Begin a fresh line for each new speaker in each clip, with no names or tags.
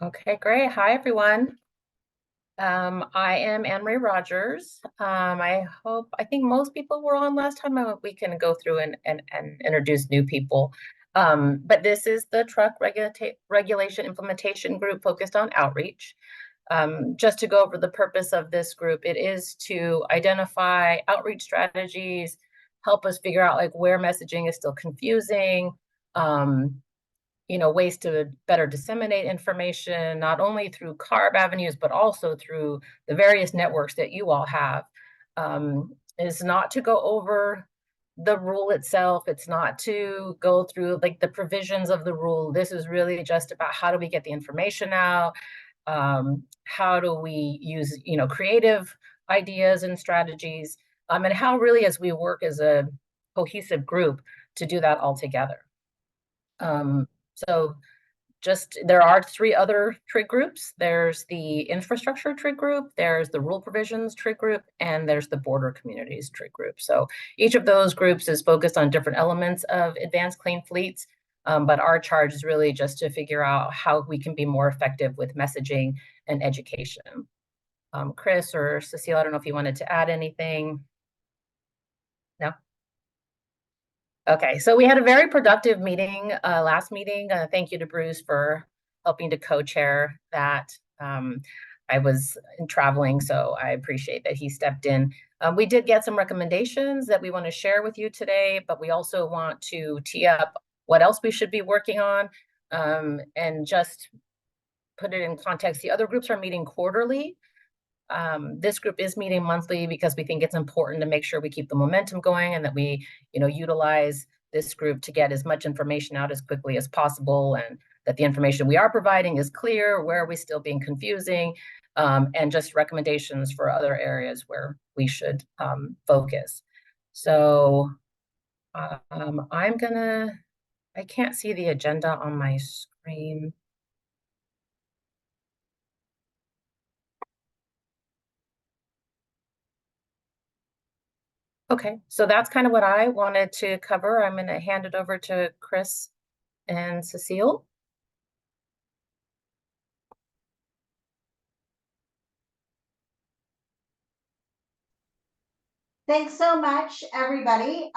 Okay, great. Hi, everyone. I am Anne-Marie Rogers. I think most people were on last time. We can go through and introduce new people. But this is the Regulation Implementation Group focused on outreach. Just to go over the purpose of this group, it is to identify outreach strategies, help us figure out like where messaging is still confusing, ways to better disseminate information, not only through CARB avenues, but also through the various networks that you all have. Is not to go over the rule itself. It's not to go through like the provisions of the rule. This is really just about how do we get the information out? How do we use, creative ideas and strategies? And how really as we work as a cohesive group to do that all together. So there are 3 other TRIG groups. There's the infrastructure TRIG group, there's the rule provisions TRIG group, and there's the border communities TRIG group. So each of those groups is focused on different elements of advanced clean fleets. But our charge is really just to figure out how we can be more effective with messaging and education. Chris or Cecile, I don't know if you wanted to add anything. No? Okay, so we had a very productive meeting, last meeting. Thank you to Bruce for helping to co-chair that. I was traveling, so I appreciate that he stepped in. We did get some recommendations that we want to share with you today, but we also want to tee up what else we should be working on, and just put it in context. The other groups are meeting quarterly. This group is meeting monthly because we think it's important to make sure we keep the momentum going and that we, utilize this group to get as much information out as quickly as possible, and that the information we are providing is clear, where are we still being confusing, and just recommendations for other areas where we should focus. So I can't see the agenda on my screen. Okay, so that's kind of what I wanted to cover. I'm going to hand it over to Chris and Cecile.
Thanks so much, everybody.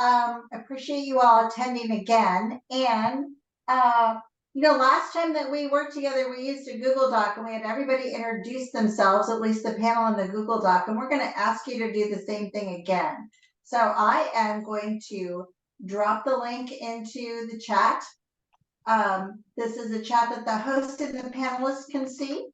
Appreciate you all attending again. And, last time that we worked together, we used a Google Doc and we had everybody introduce themselves, at least the panel in the Google Doc. And we're going to ask you to do the same thing again. So I am going to drop the link into the chat. This is a chat that the host and the panelists can see.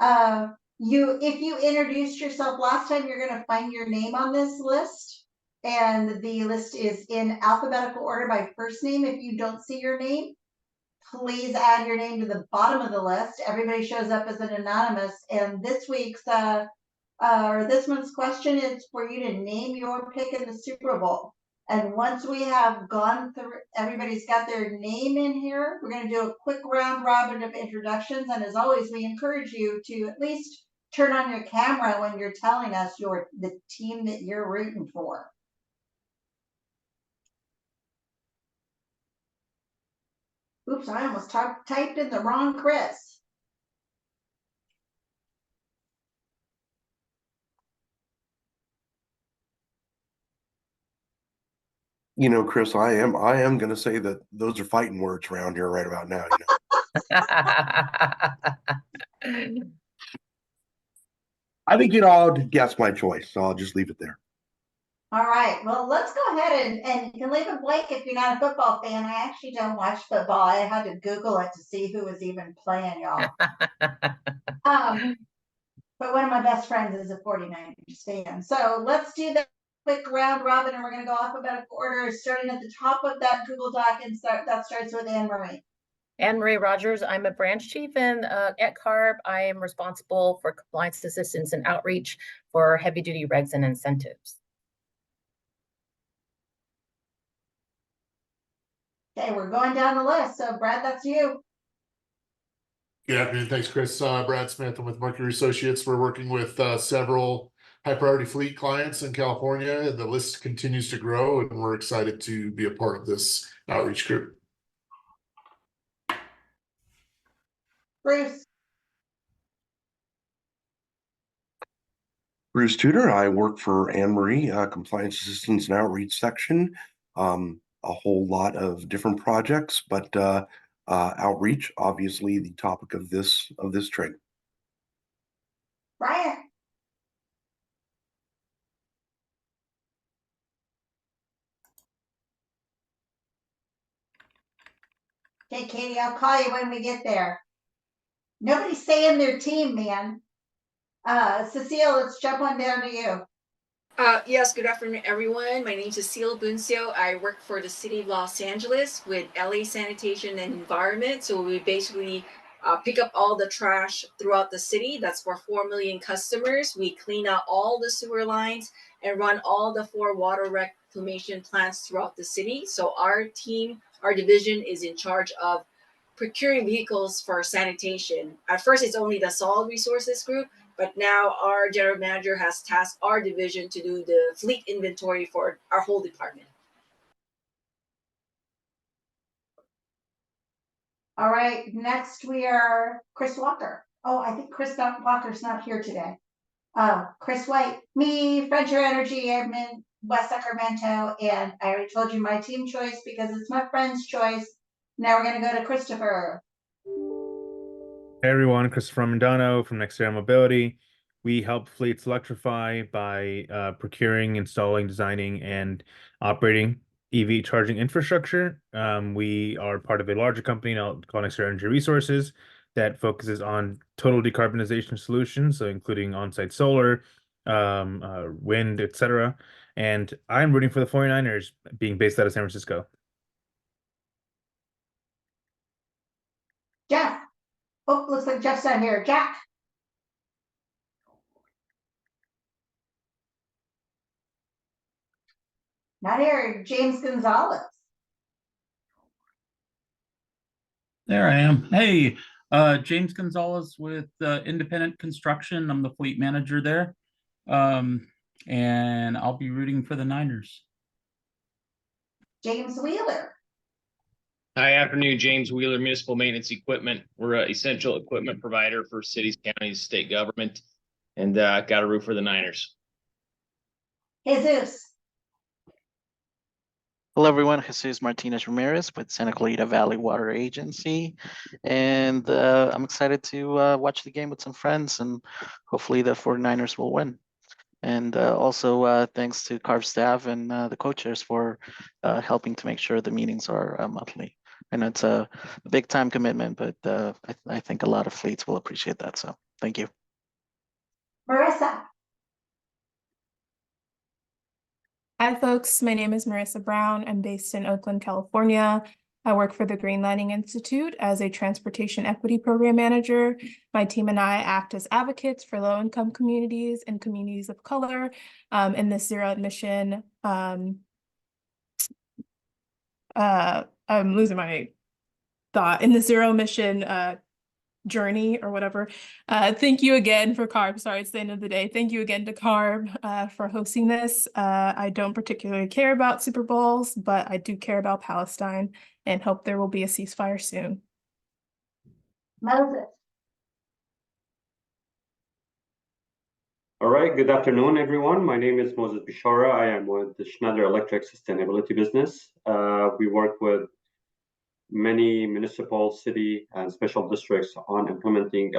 If you introduced yourself last time, you're going to find your name on this list, and the list is in alphabetical order by first name. If you don't see your name, please add your name to the bottom of the list. Everybody shows up as an anonymous, and this month's question is for you to name your pick in the Super Bowl. And once we have gone through, everybody's got their name in here, we're going to do a quick round robin of introductions. And as always, we encourage you to at least turn on your camera when you're telling us the team that you're rooting for. Oops, I almost typed in the wrong Chris.
Chris, I am going to say that those are fighting words around here right about now. I think you'd all guess my choice, so I'll just leave it there.
All right. Well, let's go ahead and you can leave it blank if you're not a football fan. I actually don't watch football. I had to Google it to see who was even playing, y'all. But one of my best friends is a 49ers fan. So let's do that quick round robin, and we're going to go alphabetical order, starting at the top of that Google Doc, and that starts with Anne-Marie.
Anne-Marie Rogers. I'm a branch chief at CARB. I am responsible for compliance assistance and outreach for heavy duty regs and incentives.
Okay, we're going down the list. So Brad, that's you.
Good afternoon. Thanks, Chris. Brad Smith. I'm with Mercury Associates. We're working with several high priority fleet clients in California. The list continues to grow, and we're excited to be a part of this outreach group.
Bruce.
Bruce Tudor. I work for Anne Marie, Compliance Assistance and Outreach Section. A whole lot of different projects, but outreach, obviously, the topic of this trade.
Brian. Okay, Katie, I'll call you when we get there. Nobody's saying their team, man. Cecile, let's jump on down to you.
Yes, good afternoon, everyone. My name is Cecile Buncio. I work for the City of Los Angeles with LA Sanitation and Environment. So we basically pick up all the trash throughout the city. That's for 4 million customers. We clean out all the sewer lines and run all the 4 water reclamation plants throughout the city. So our team, our division is in charge of procuring vehicles for sanitation. At first, it's only the solid resources group, but now our general manager has tasked our division to do the fleet inventory for our whole department.
All right, next we are Chris Walker. Oh, I think Chris Walker's not here today. Chris White, me, Frontier Energy, I'm in West Sacramento, and I already told you my team choice because it's my friend's choice. Now we're gonna go to Christopher.
Hey everyone, Christopher Mondano from Next Air Mobility. We help fleets electrify by procuring, installing, designing, and operating EV charging infrastructure. We are part of a larger company called Next Air Energy Resources that focuses on total decarbonization solutions, so including on-site solar, wind, etc. And I'm rooting for the 49ers, being based out of San Francisco.
Jeff. Oh, looks like Jeff's not here. Jack. Not here. James Gonzalez.
There I am. Hey, James Gonzalez with Independent Construction. I'm the fleet manager there. And I'll be rooting for the Niners.
James Wheeler.
Hi, afternoon, James Wheeler, Municipal Maintenance Equipment. We're an essential equipment provider for cities, counties, state government, and got a root for the Niners.
Jesus.
Hello, everyone. Jesus Martinez Ramirez with Santa Clarita Valley Water Agency. And I'm excited to watch the game with some friends, and hopefully the 49ers will win. And also thanks to Carve staff and the co-chairs for helping to make sure the meetings are monthly. I know it's a big time commitment, but I think a lot of fleets will appreciate that. So thank you.
Marissa.
Hi, folks. My name is Marissa Brown. I'm based in Oakland, California. I work for the Green Lining Institute as a transportation equity program manager. My team and I act as advocates for low-income communities and communities of color in this zero emission. I'm losing my thought in the zero emission journey or whatever. Thank you again for Carb. Sorry, it's the end of the day. Thank you again to Carb for hosting this. I don't particularly care about Super Bowls, but I do care about Palestine and hope there will be a ceasefire soon.
Moses.
All right, good afternoon, everyone. My name is Moses Bishara. I am with the Schneider Electric Sustainability Business. We work with many municipal, city, and special districts on implementing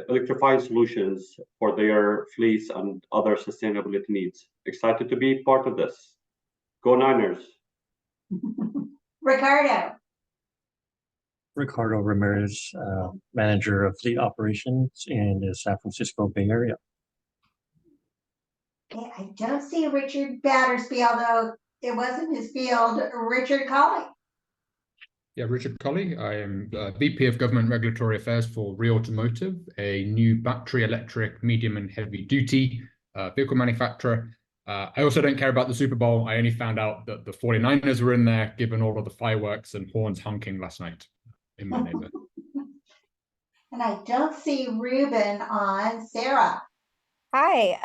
electrifying solutions for their fleets and other sustainability needs. Excited to be part of this. Go Niners.
Ricardo.
Ricardo Ramirez, manager of fleet operations in the San Francisco Bay Area.
Okay, I don't see Richard Battersby, although it wasn't his field. Richard Colley.
Yeah, Richard Colley. I am VP of Government Regulatory Affairs for Re Automotive, a new battery electric medium and heavy duty vehicle manufacturer. I also don't care about the Super Bowl. I only found out that the 49ers were in there, given all of the fireworks and horns honking last night in my neighborhood.
And I don't see Ruben on. Sarah.
Hi,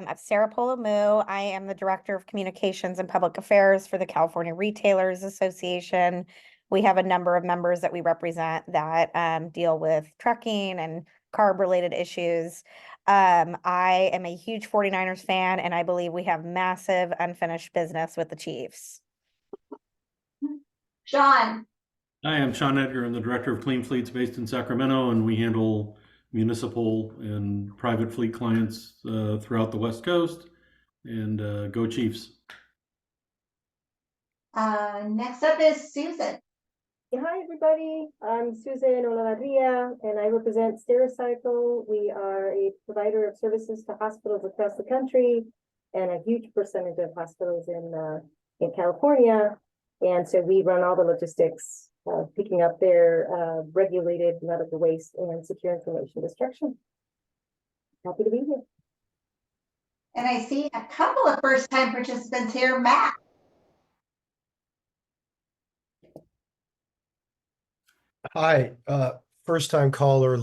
I'm Sarah Polomu. I am the Director of Communications and Public Affairs for the California Retailers Association. We have a number of members that we represent that deal with trucking and carb-related issues. I am a huge 49ers fan, and I believe we have massive unfinished business with the Chiefs.
Sean.
Hi, I'm Sean Edgar. I'm the Director of Clean Fleets based in Sacramento, and we handle municipal and private fleet clients throughout the West Coast. And go Chiefs.
Next up is Susan.
Hi, everybody. I'm Susan Olavarria, and I represent Stericycle. We are a provider of services to hospitals across the country and a huge percentage of hospitals in California. And so we run all the logistics, picking up their regulated medical waste and secure information destruction. Happy to be here.
And I see a couple of first-time participants here. Matt.
Hi, first time caller,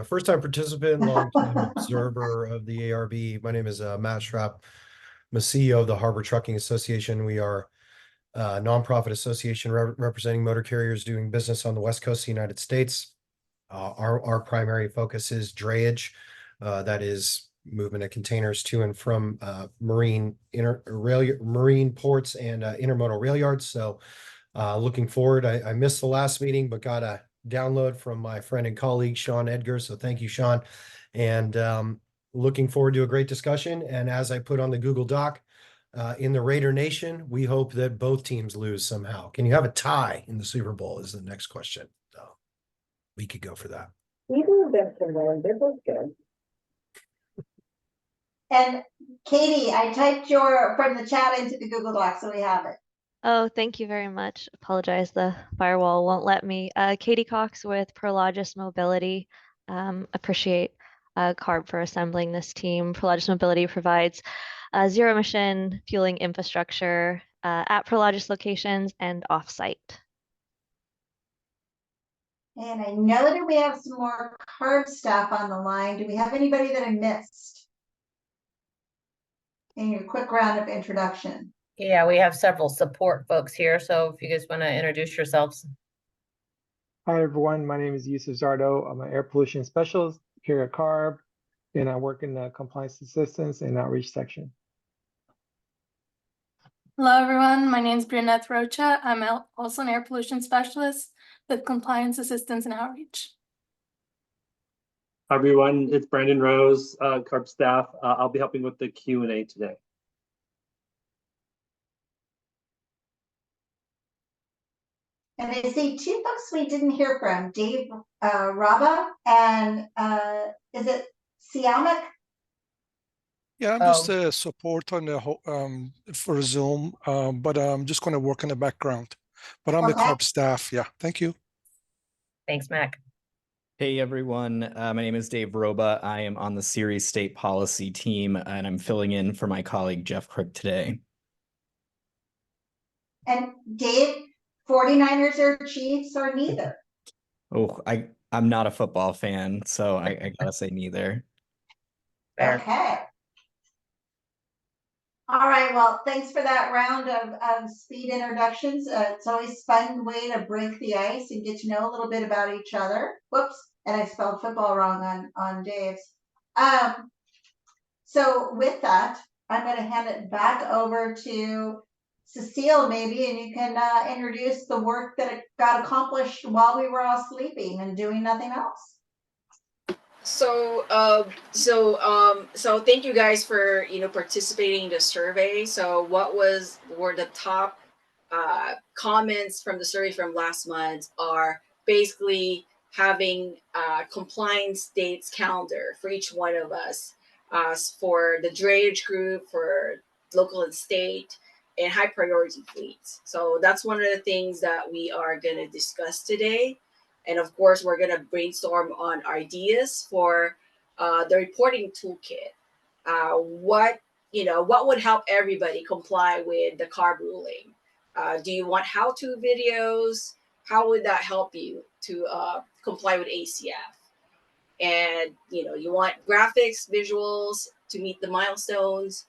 first time participant, long time observer of the ARB. My name is Matt Schrapp. I'm a CEO of the Harbor Trucking Association. We are a nonprofit association representing motor carriers doing business on the West Coast of the United States. Our primary focus is drayage, that is movement of containers to and from marine ports and intermodal rail yards. So looking forward, I missed the last meeting, but got a download from my friend and colleague, Sean Edgar. So thank you, Sean. And looking forward to a great discussion. And as I put on the Google Doc, in the Raider Nation, we hope that both teams lose somehow. Can you have a tie in the Super Bowl is the next question. So we could go for that.
Either of them can win. They're both good.
And Katie, I typed from the chat into the Google Doc, so we have it.
Oh, thank you very much. Apologize, the firewall won't let me. Katie Cox with Prologis Mobility. Appreciate CARB for assembling this team. Prologis Mobility provides zero emission fueling infrastructure at Prologis locations and offsite.
And I know that we have some more CARB staff on the line. Do we have anybody that I missed in your quick round of introduction?
Yeah, we have several support folks here. So if you guys want to introduce yourselves.
Hi, everyone. My name is Yusuf Zardo. I'm an air pollution specialist here at CARB, and I work in the compliance assistance and outreach section.
Hello, everyone. My name is Brianna Rocha. I'm also an air pollution specialist with compliance assistance and outreach.
Hi, everyone. It's Brandon Rose, CARB staff. I'll be helping with the Q&A today.
And I see two folks we didn't hear from, Dave Raba and is it Siamak?
Yeah, I'm just support on the for Zoom, but I'm just going to work in the background. But I'm the CARB staff. Yeah, thank you.
Thanks, Mac.
Hey everyone, my name is Dave Roba. I am on the Series State Policy team, and I'm filling in for my colleague Jeff Crook today.
And Dave, 49ers or Chiefs or neither?
Oh, I'm not a football fan, so I gotta say neither.
Fair.
Okay. All right, well, thanks for that round of speed introductions. It's always a fun way to break the ice and get to know a little bit about each other. Whoops, and I spelled football wrong on Dave's. So with that, I'm going to hand it back over to Cecile, maybe, and you can introduce the work that got accomplished while we were all sleeping and doing nothing else.
So thank you guys for participating in the survey. So what were the top comments from the survey from last month are basically having compliance dates calendar for each one of us, for the drayage group, for local and state, and high priority fleets. So that's one of the things that we are going to discuss today. And of course, we're going to brainstorm on ideas for the reporting toolkit. What would help everybody comply with the CARB ruling? Do you want how-to videos? How would that help you to comply with ACF? And you want graphics, visuals to meet the milestones.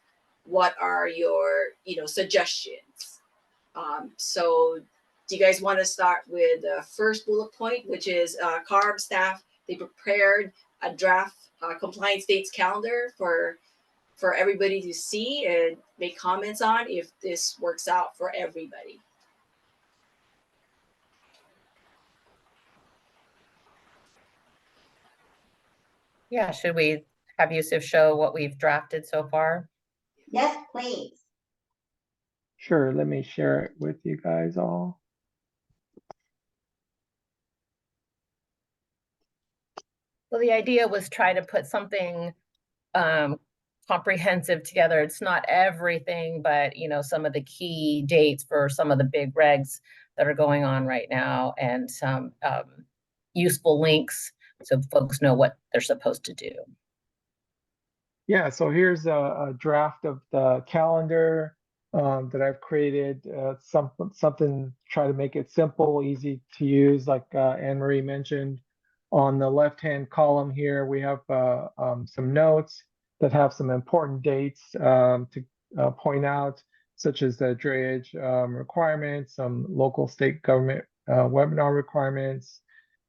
What are your suggestions? So do you guys want to start with the first bullet point, which is CARB staff? They prepared a draft compliance dates calendar for everybody to see and make comments on if this works out for everybody.
Yeah, should we have Yusuf show what we've drafted so far?
Yes, please.
Sure, let me share it with you guys all.
Well, the idea was try to put something comprehensive together. It's not everything, but some of the key dates for some of the big regs that are going on right now, and some useful links so folks know what they're supposed to do.
Yeah, so here's a draft of the calendar that I've created. Something try to make it simple, easy to use, like Anne Marie mentioned. On the left-hand column here, we have some notes that have some important dates to point out, such as the drayage requirements, some local state government webinar requirements,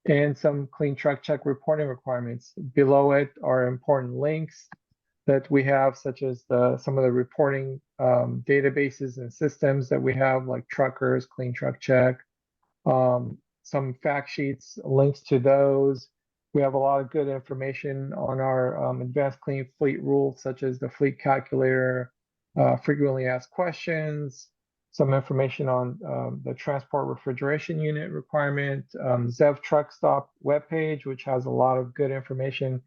and some clean truck check reporting requirements. Below it are important links that we have, such as some of the reporting databases and systems that we have, like Truckers, Clean Truck Check, some fact sheets, links to those. We have a lot of good information on our advanced clean fleet rules, such as the fleet calculator, frequently asked questions, some information on the transport refrigeration unit requirement, ZEV truck stop webpage, which has a lot of good information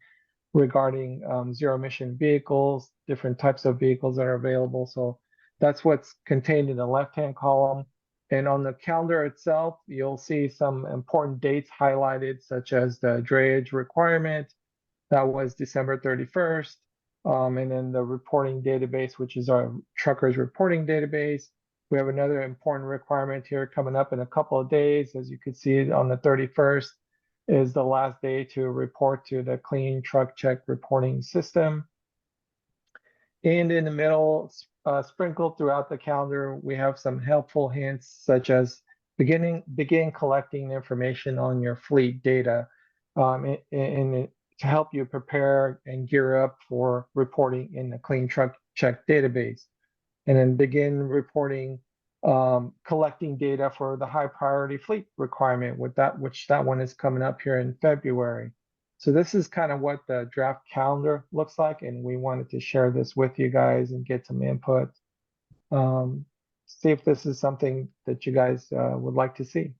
regarding zero emission vehicles, different types of vehicles that are available. So that's what's contained in the left-hand column. And on the calendar itself, you'll see some important dates highlighted, such as the drayage requirement. That was December 31st. And then the reporting database, which is our truckers reporting database. We have another important requirement here coming up in a couple of days. As you can see, on the 31st is the last day to report to the Clean Truck Check reporting system. And in the middle, sprinkled throughout the calendar, we have some helpful hints, such as begin collecting information on your fleet data, and to help you prepare and gear up for reporting in the Clean Truck Check database. And then begin reporting, collecting data for the high priority fleet requirement, which that one is coming up here in February. So this is kind of what the draft calendar looks like, and we wanted to share this with you guys and get some input. See if this is something that you guys would like to see.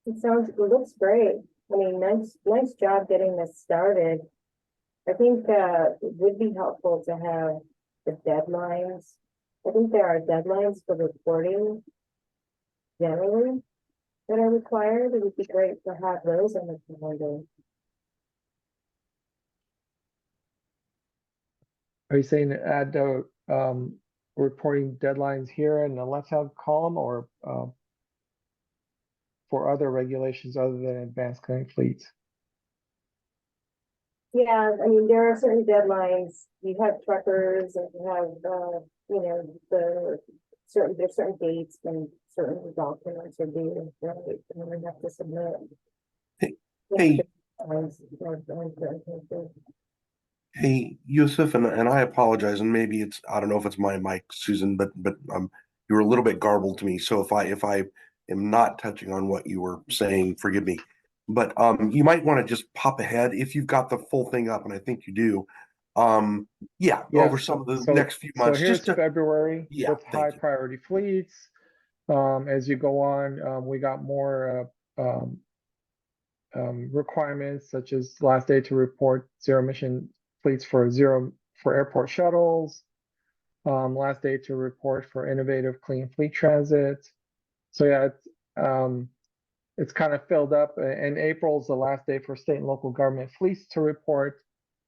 It looks great. I mean, nice job getting this started. I think it would be helpful to have the deadlines. I think there are deadlines for reporting generally that are required. It would be great to have those in the calendar.
Are you saying to add the reporting deadlines here in the left-hand column, or for other regulations other than advanced clean fleets?
Yeah, I mean, there are certain deadlines. You have truckers and you have, there's certain dates when certain documents are due, right? And we have to submit.
Hey, hey, Yusuf, and I apologize, and maybe I don't know if it's my mic, Susan, but you were a little bit garbled to me. So if I am not touching on what you were saying, forgive me. But you might want to just pop ahead if you've got the full thing up, and I think you do. Yeah, over some of the next few months.
So here's
just to,
February with
thank
high priority fleets. As you go on, we got more requirements, such as last day to report zero emission fleets for airport shuttles, last day to report for innovative clean fleet transit. So yeah, it's kind of filled up, and April's the last day for state and local government fleets to report.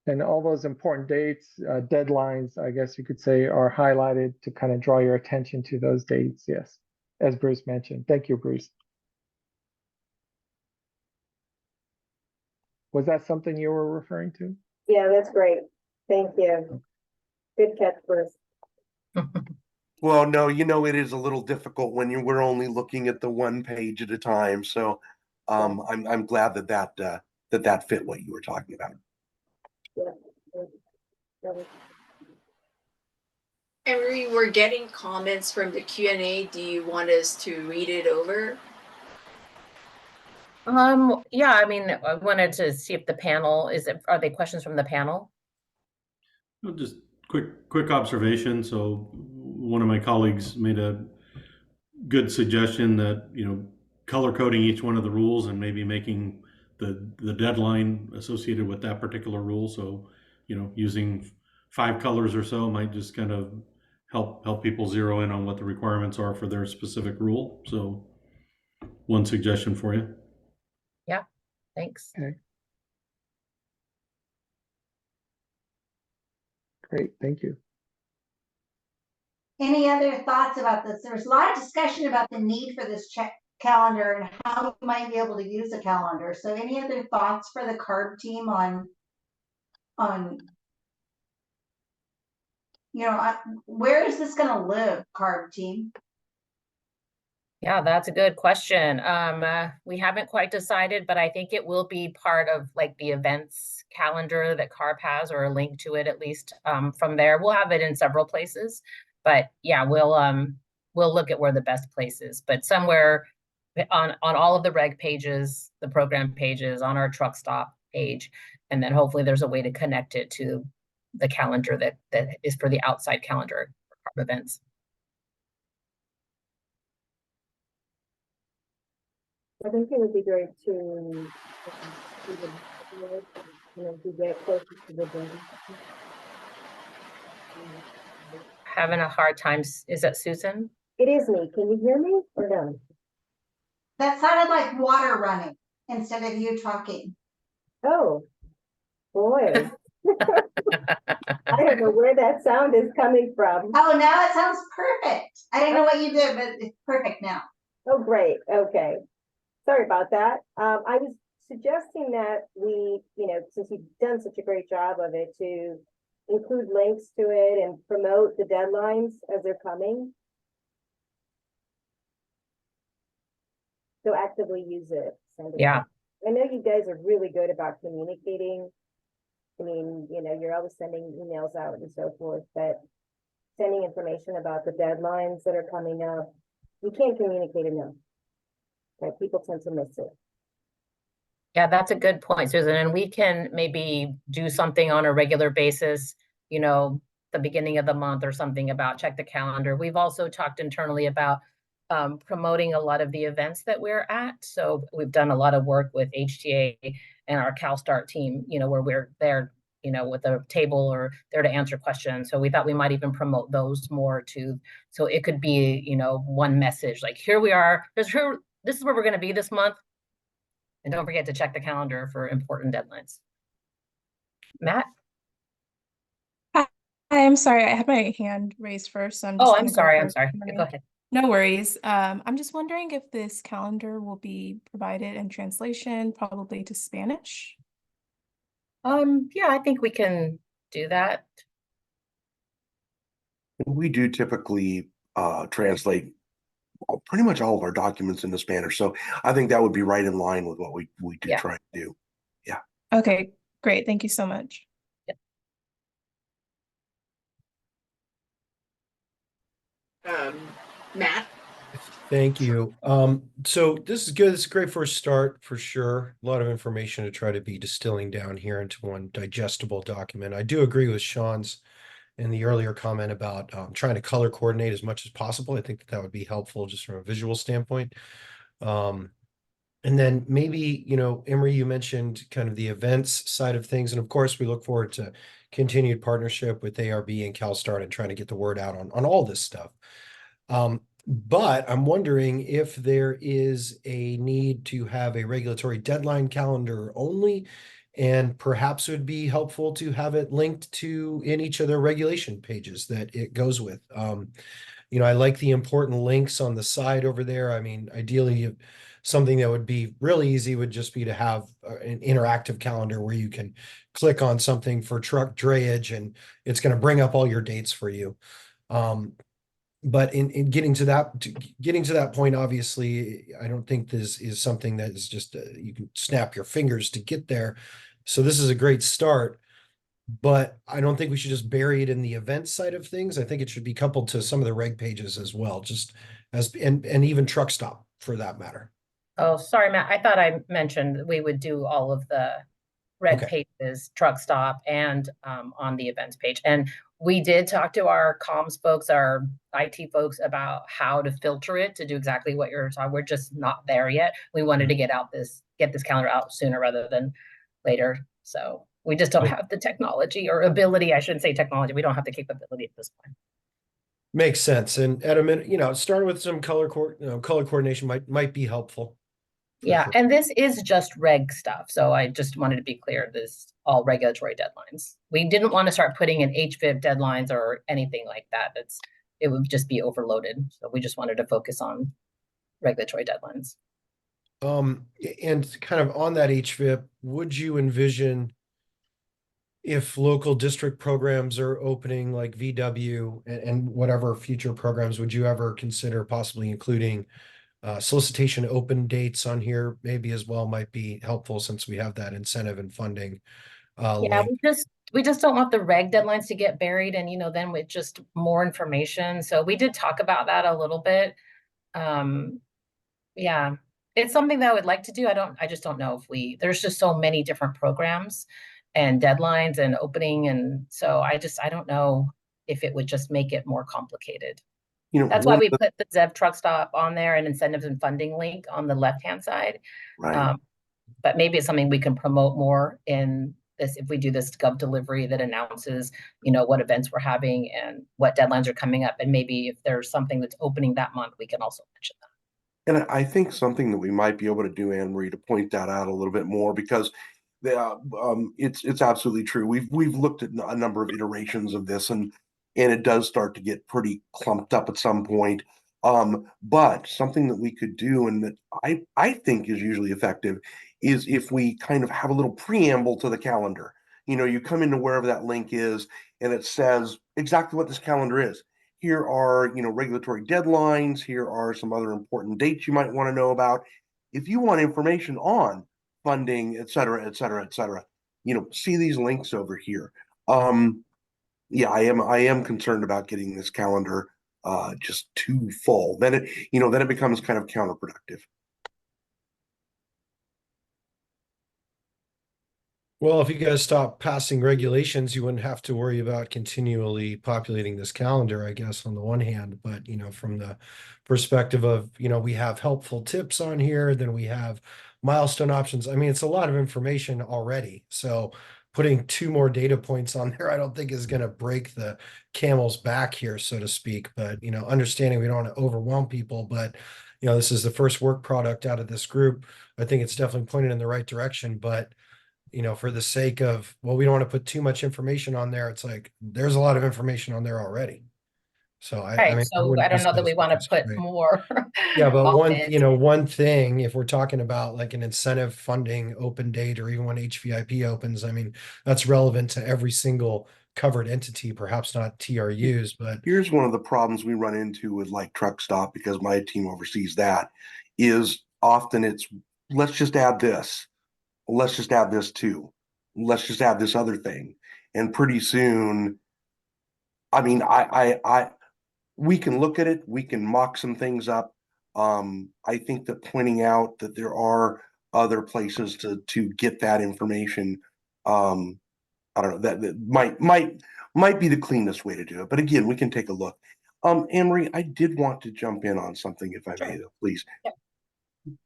And all those important dates, deadlines, I guess you could say, are highlighted to kind of draw your attention to those dates. Yes, as Bruce mentioned. Thank you, Bruce. Was that something you were referring to?
Yeah, that's great. Thank you. Good catch, Bruce.
Well, no, it is a little difficult when we're only looking at the one page at a time. So I'm glad that fit what you were talking about.
And we were getting comments from the Q&A. Do you want us to read it over?
Yeah, I mean, I wanted to see if the panel are they questions from the panel?
Well, just quick observation. So one of my colleagues made a good suggestion that, color coding each one of the rules and maybe making the deadline associated with that particular rule. So, using 5 colors or so might just kind of help people zero in on what the requirements are for their specific rule. So one suggestion for you.
Yeah, thanks.
Okay. Great, thank you.
Any other thoughts about this? There's a lot of discussion about the need for this check calendar and how you might be able to use a calendar. So any other thoughts for the CARB team on where is this going to live, CARB team?
Yeah, that's a good question. We haven't quite decided, but I think it will be part of like the events calendar that CARB has, or a link to it at least from there. We'll have it in several places, but yeah, we'll look at where the best place is. But somewhere on all of the reg pages, the program pages, on our truck stop page, and then hopefully there's a way to connect it to the calendar that is for the outside calendar for CARB events.
I think it would be great to get closer to the building.
Having a hard time. Is that Susan?
It is me. Can you hear me or no?
That sounded like water running instead of you talking.
Oh, boy. I don't know where that sound is coming from.
Oh, now it sounds perfect. I didn't know what you did, but it's perfect now.
Oh, great. Okay. Sorry about that. I was suggesting that we, since you've done such a great job of it, to include links to it and promote the deadlines as they're coming. So actively use it.
Yeah.
I know you guys are really good about communicating. I mean, you're always sending emails out and so forth, but sending information about the deadlines that are coming up, you can't communicate enough. Right? People tend to miss it.
Yeah, that's a good point, Susan. And we can maybe do something on a regular basis, the beginning of the month or something about check the calendar. We've also talked internally about promoting a lot of the events that we're at. So we've done a lot of work with HTA and our CalSTART team, where we're there, with a table or there to answer questions. So we thought we might even promote those more too. So it could be, one message like, here we are, this is where we're going to be this month. And don't forget to check the calendar for important deadlines. Matt?
Hi, I'm sorry. I had my hand raised first. So
I'm sorry. Go ahead.
No worries. I'm just wondering if this calendar will be provided in translation, probably to Spanish.
Yeah, I think we can do that.
We do typically translate pretty much all of our documents into Spanish. So I think that would be right in line with what we do try to do. Yeah.
Okay, great. Thank you so much.
Matt?
Thank you. So this is good. This is a great first start for sure. A lot of information to try to be distilling down here into one digestible document. I do agree with Sean's in the earlier comment about trying to color coordinate as much as possible. I think that would be helpful just from a visual standpoint. And then maybe, Emery, you mentioned kind of the events side of things. And of course, we look forward to continued partnership with ARB and CalSTART and trying to get the word out on all this stuff. But I'm wondering if there is a need to have a regulatory deadline calendar only, and perhaps it would be helpful to have it linked to in each of their regulation pages that it goes with. I like the important links on the side over there. I mean, ideally, something that would be really easy would just be to have an interactive calendar where you can click on something for truck drayage and it's going to bring up all your dates for you. but in getting to that point, obviously, I don't think this is something that is just you can snap your fingers to get there. So this is a great start, but I don't think we should just bury it in the event side of things. I think it should be coupled to some of the reg pages as well, just as and even truck stop for that matter.
Oh, sorry, Matt. I thought I mentioned that we would do all of the reg
Okay.
pages, truck stop, and on the events page. And we did talk to our comms folks, our IT folks, about how to filter it to do exactly what you're talking. We're just not there yet. We wanted to get this calendar out sooner rather than later. So we just don't have the technology or ability. I shouldn't say technology. We don't have the capability at this point.
Makes sense. And at a minute, starting with some color coordination might be helpful.
Yeah,
sure.
and this is just reg stuff. So I just wanted to be clear, this all regulatory deadlines. We didn't want to start putting in HVIP deadlines or anything like that. It would just be overloaded. So we just wanted to focus on regulatory deadlines.
And kind of on that HVIP, would you envision if local district programs are opening like VW and whatever future programs, would you ever consider possibly including solicitation open dates on here maybe as well? Might be helpful since we have that incentive and funding
Yeah,
link.
we just don't want the reg deadlines to get buried and then with just more information. So we did talk about that a little bit. Yeah, it's something that I would like to do. I just don't know if there's just so many different programs and deadlines and opening. And so I don't know if it would just make it more complicated. That's why
one
we
of
put the ZEV truck stop on there and incentives and funding link on the left-hand side.
right.
But maybe it's something we can promote more in this, if we do this Gov delivery that announces, what events we're having and what deadlines are coming up. And maybe if there's something that's opening that month, we can also mention that.
And I think something that we might be able to do, Anne Marie, to point that out a little bit more, because it's absolutely true. We've looked at a number of iterations of this, and it does start to get pretty clumped up at some point. But something that we could do, and that I think is usually effective, is if we kind of have a little preamble to the calendar. You come into wherever that link is, and it says exactly what this calendar is. Here are, regulatory deadlines. Here are some other important dates you might want to know about. If you want information on funding, et cetera, et cetera, et cetera, see these links over here. Yeah, I am concerned about getting this calendar just too full. Then it becomes kind of counterproductive.
Well, if you guys stop passing regulations, you wouldn't have to worry about continually populating this calendar, I guess, on the one hand. But, from the perspective of, we have helpful tips on here, then we have milestone options. I mean, it's a lot of information already. So putting 2 more data points on there, I don't think is going to break the camel's back here, so to speak. But, understanding we don't want to overwhelm people, but, this is the first work product out of this group. I think it's definitely pointed in the right direction, but for the sake of, well, we don't want to put too much information on there. It's like, there's a lot of information on there already. So I
Right.
mean, I
So I
wouldn't
don't know that
necessarily
we want to
suggest
put
straight.
more
Yeah, but
on
one,
it.
one thing, if we're talking about like an incentive funding open date or even when HVIP opens, I mean, that's relevant to every single covered entity, perhaps not TRUs, but
Here's one of the problems we run into with like truck stop, because my team oversees that, is often it's, let's just add this. Let's just add this too. Let's just add this other thing. And pretty soon, I mean, we can look at it, we can mock some things up. I think that pointing out that there are other places to get that information, I don't know, that might be the cleanest way to do it. But again, we can take a look. Anne Marie, I did want to jump in on something, if I may, though, please.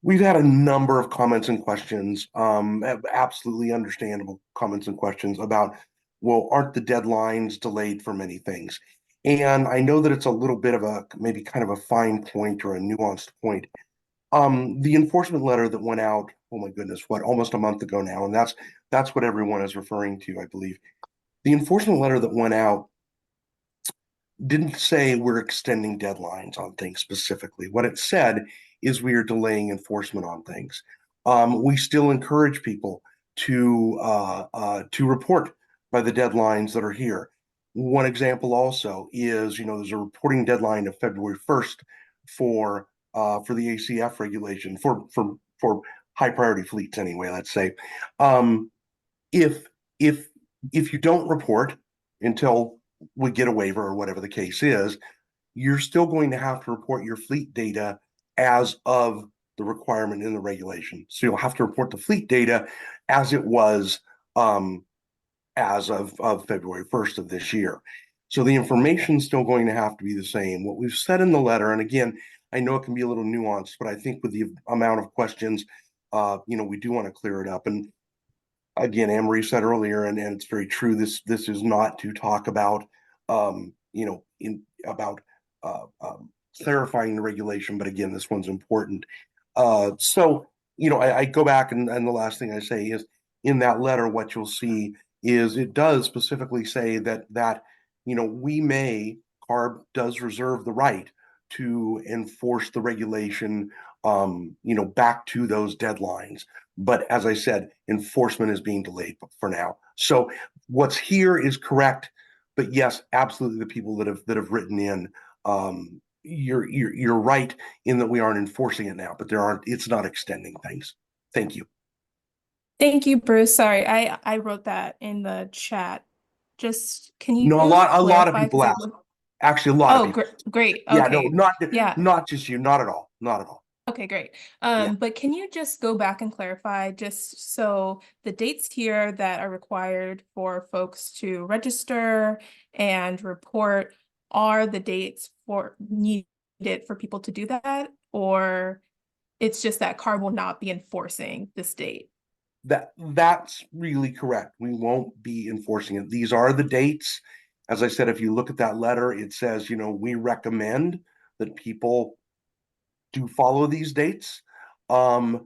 We've had a number of comments and questions, absolutely understandable comments and questions about, well, aren't the deadlines delayed for many things? And I know that it's a little bit of maybe kind of a fine point or a nuanced point. The enforcement letter that went out, oh my goodness, what, almost a month ago now, and that's what everyone is referring to, I believe. The enforcement letter that went out didn't say we're extending deadlines on things specifically. What it said is we are delaying enforcement on things. We still encourage people to report by the deadlines that are here. One example also is, there's a reporting deadline of February 1st for the ACF regulation for high priority fleets anyway, let's say. If if if you don't report until we get a waiver or whatever the case is, you're still going to have to report your fleet data as of the requirement in the regulation. So you'll have to report the fleet data as it was as of February 1st of this year. So the information is still going to have to be the same. What we've said in the letter, and again, I know it can be a little nuanced, but I think with the amount of questions, we do want to clear it up. And again, Anne-Marie said earlier, and it's very true, this is not to talk about, about clarifying the regulation, but again, this one's important. So, I go back and the last thing I say is in that letter, what you'll see is it does specifically say that CARB does reserve the right to enforce the regulation, back to those deadlines. But as I said, enforcement is being delayed for now. So what's here is correct, but yes, absolutely, the people that have written in, you're right in that we aren't enforcing it now, but it's not extending things. Thank you.
Thank you, Bruce. Sorry, I wrote that in the chat. Just can you
No, a lot of
clarify?
people
'Cause
ask. Actually, a lot of
Oh,
people.
great.
Yeah, no,
Okay. Yeah.
not just you, not at all, not at all.
Okay, great.
Yeah.
But can you just go back and clarify, just so the dates here that are required for folks to register and report are the dates needed for people to do that, or it's just that CARB will not be enforcing this date?
That's really correct. We won't be enforcing it. These are the dates. As I said, if you look at that letter, it says, we recommend that people do follow these dates. There's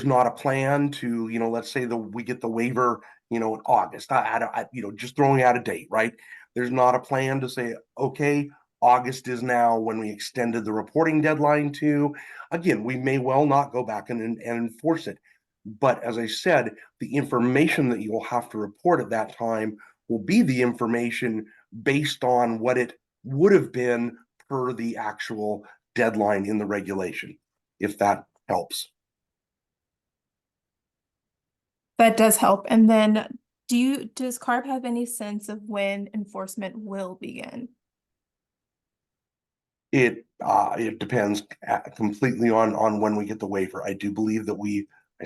not a plan to, let's say we get the waiver, in August. Just throwing out a date, right? There's not a plan to say, okay, August is now when we extended the reporting deadline to. Again, we may well not go back and enforce it. But as I said, the information that you will have to report at that time will be the information based on what it would have been per the actual deadline in the regulation, if that helps.
That does help. And then does CARB have any sense of when enforcement will begin?
It depends completely on when we get the waiver. I do believe that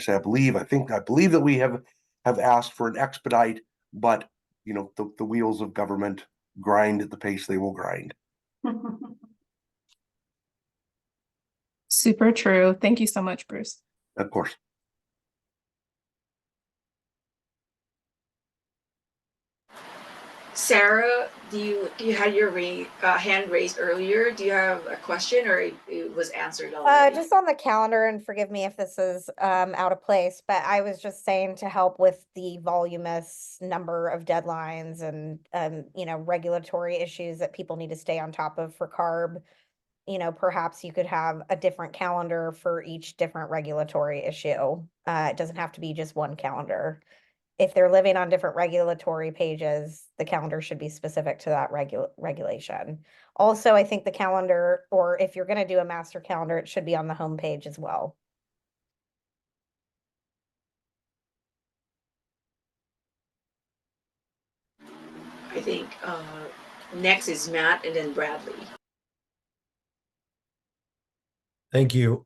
I believe that we have asked for an expedite, but the wheels of government grind at the pace they will grind.
Super true. Thank you so much, Bruce.
Of course.
Sarah, you had your hand raised earlier? Do you have a question, or it was answered already?
Just on the calendar, and forgive me if this is out of place, but I was just saying to help with the voluminous number of deadlines and regulatory issues that people need to stay on top of for CARB. Perhaps you could have a different calendar for each different regulatory issue. It doesn't have to be just one calendar. If they're living on different regulatory pages, the calendar should be specific to that regulation. Also, I think the calendar, or if you're going to do a master calendar, it should be on the homepage as well.
I think next is Matt and then Bradley.
Thank you.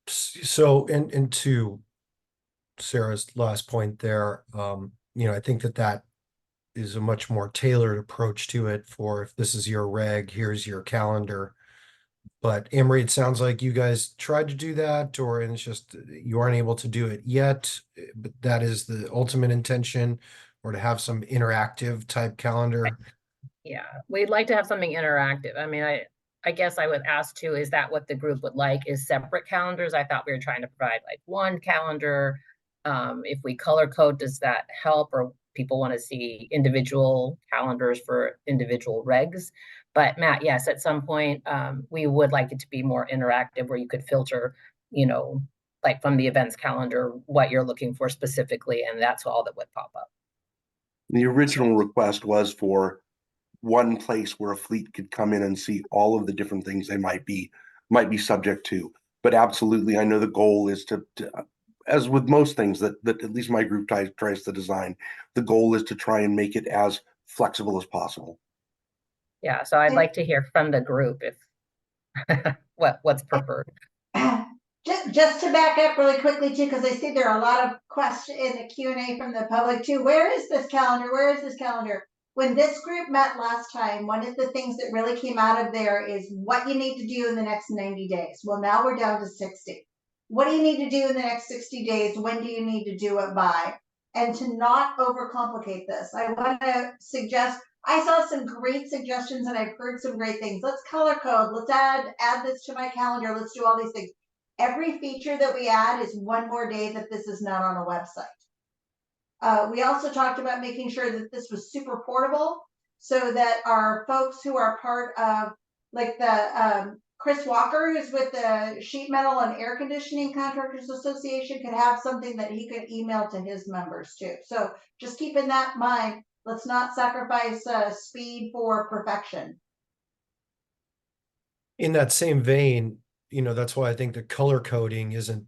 So to Sarah's last point there, I think that is a much more tailored approach to it for if this is your reg, here's your calendar. But Anne-Marie, it sounds like you guys tried to do that, and it's just you aren't able to do it yet, but that is the ultimate intention, or to have some interactive type calendar.
Yeah, we'd like to have something interactive. I mean, I guess I would ask too, is that what the group would like, is separate calendars? I thought we were trying to provide like one calendar. If we color code, does that help? Or people want to see individual calendars for individual regs? But Matt, yes, at some point, we would like it to be more interactive where you could filter, like from the events calendar, what you're looking for specifically, and that's all that would pop up.
The original request was for one place where a fleet could come in and see all of the different things they might be subject to. But absolutely, I know the goal is to as with most things that at least my group tries to design, the goal is to try and make it as flexible as possible.
Yeah, so I'd like to hear from the group if what's preferred.
Just to back up really quickly too, because I see there are a lot of questions in the Q&A from the public too. Where is this calendar? Where is this calendar? When this group met last time, one of the things that really came out of there is what you need to do in the next 90 days. Well, now we're down to 60. What do you need to do in the next 60 days? When do you need to do it by? And to not overcomplicate this, I want to suggest, I saw some great suggestions and I've heard some great things. Let's color code. Let's add this to my calendar. Let's do all these things. Every feature that we add is one more day that this is not on a website. We also talked about making sure that this was super portable so that our folks who are part of, like the Chris Walker, who's with the Sheet Metal and Air Conditioning Contractors Association, could have something that he could email to his members too. So just keeping that in mind, let's not sacrifice speed for perfection.
In that same vein, that's why I think the color coding isn't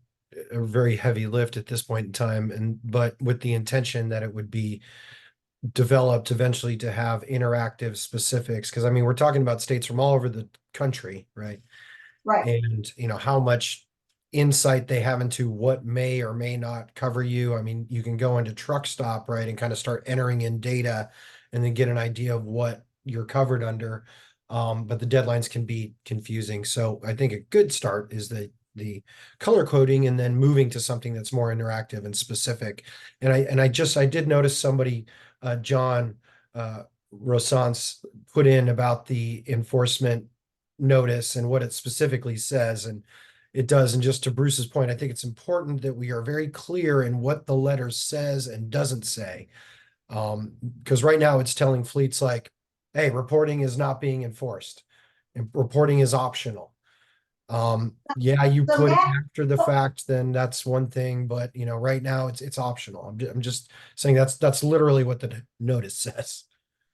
a very heavy lift at this point in time, but with the intention that it would be developed eventually to have interactive specifics, because I mean, we're talking about states from all over the country, right?
Right.
And how much insight they have into what may or may not cover you. I mean, you can go into Truck Stop, right, and kind of start entering in data and then get an idea of what you're covered under. But the deadlines can be confusing. So I think a good start is the color coding and then moving to something that's more interactive and specific. And I did notice somebody, John Rosance, put in about the enforcement notice and what it specifically says, and it does. And just to Bruce's point, I think it's important that we are very clear in what the letter says and doesn't say. Because right now it's telling fleets like, hey, reporting is not being enforced and reporting is optional. Yeah, you
So
put it
Matt,
after the fact, then that's one thing, but right now it's optional. I'm just saying that's literally what the notice says.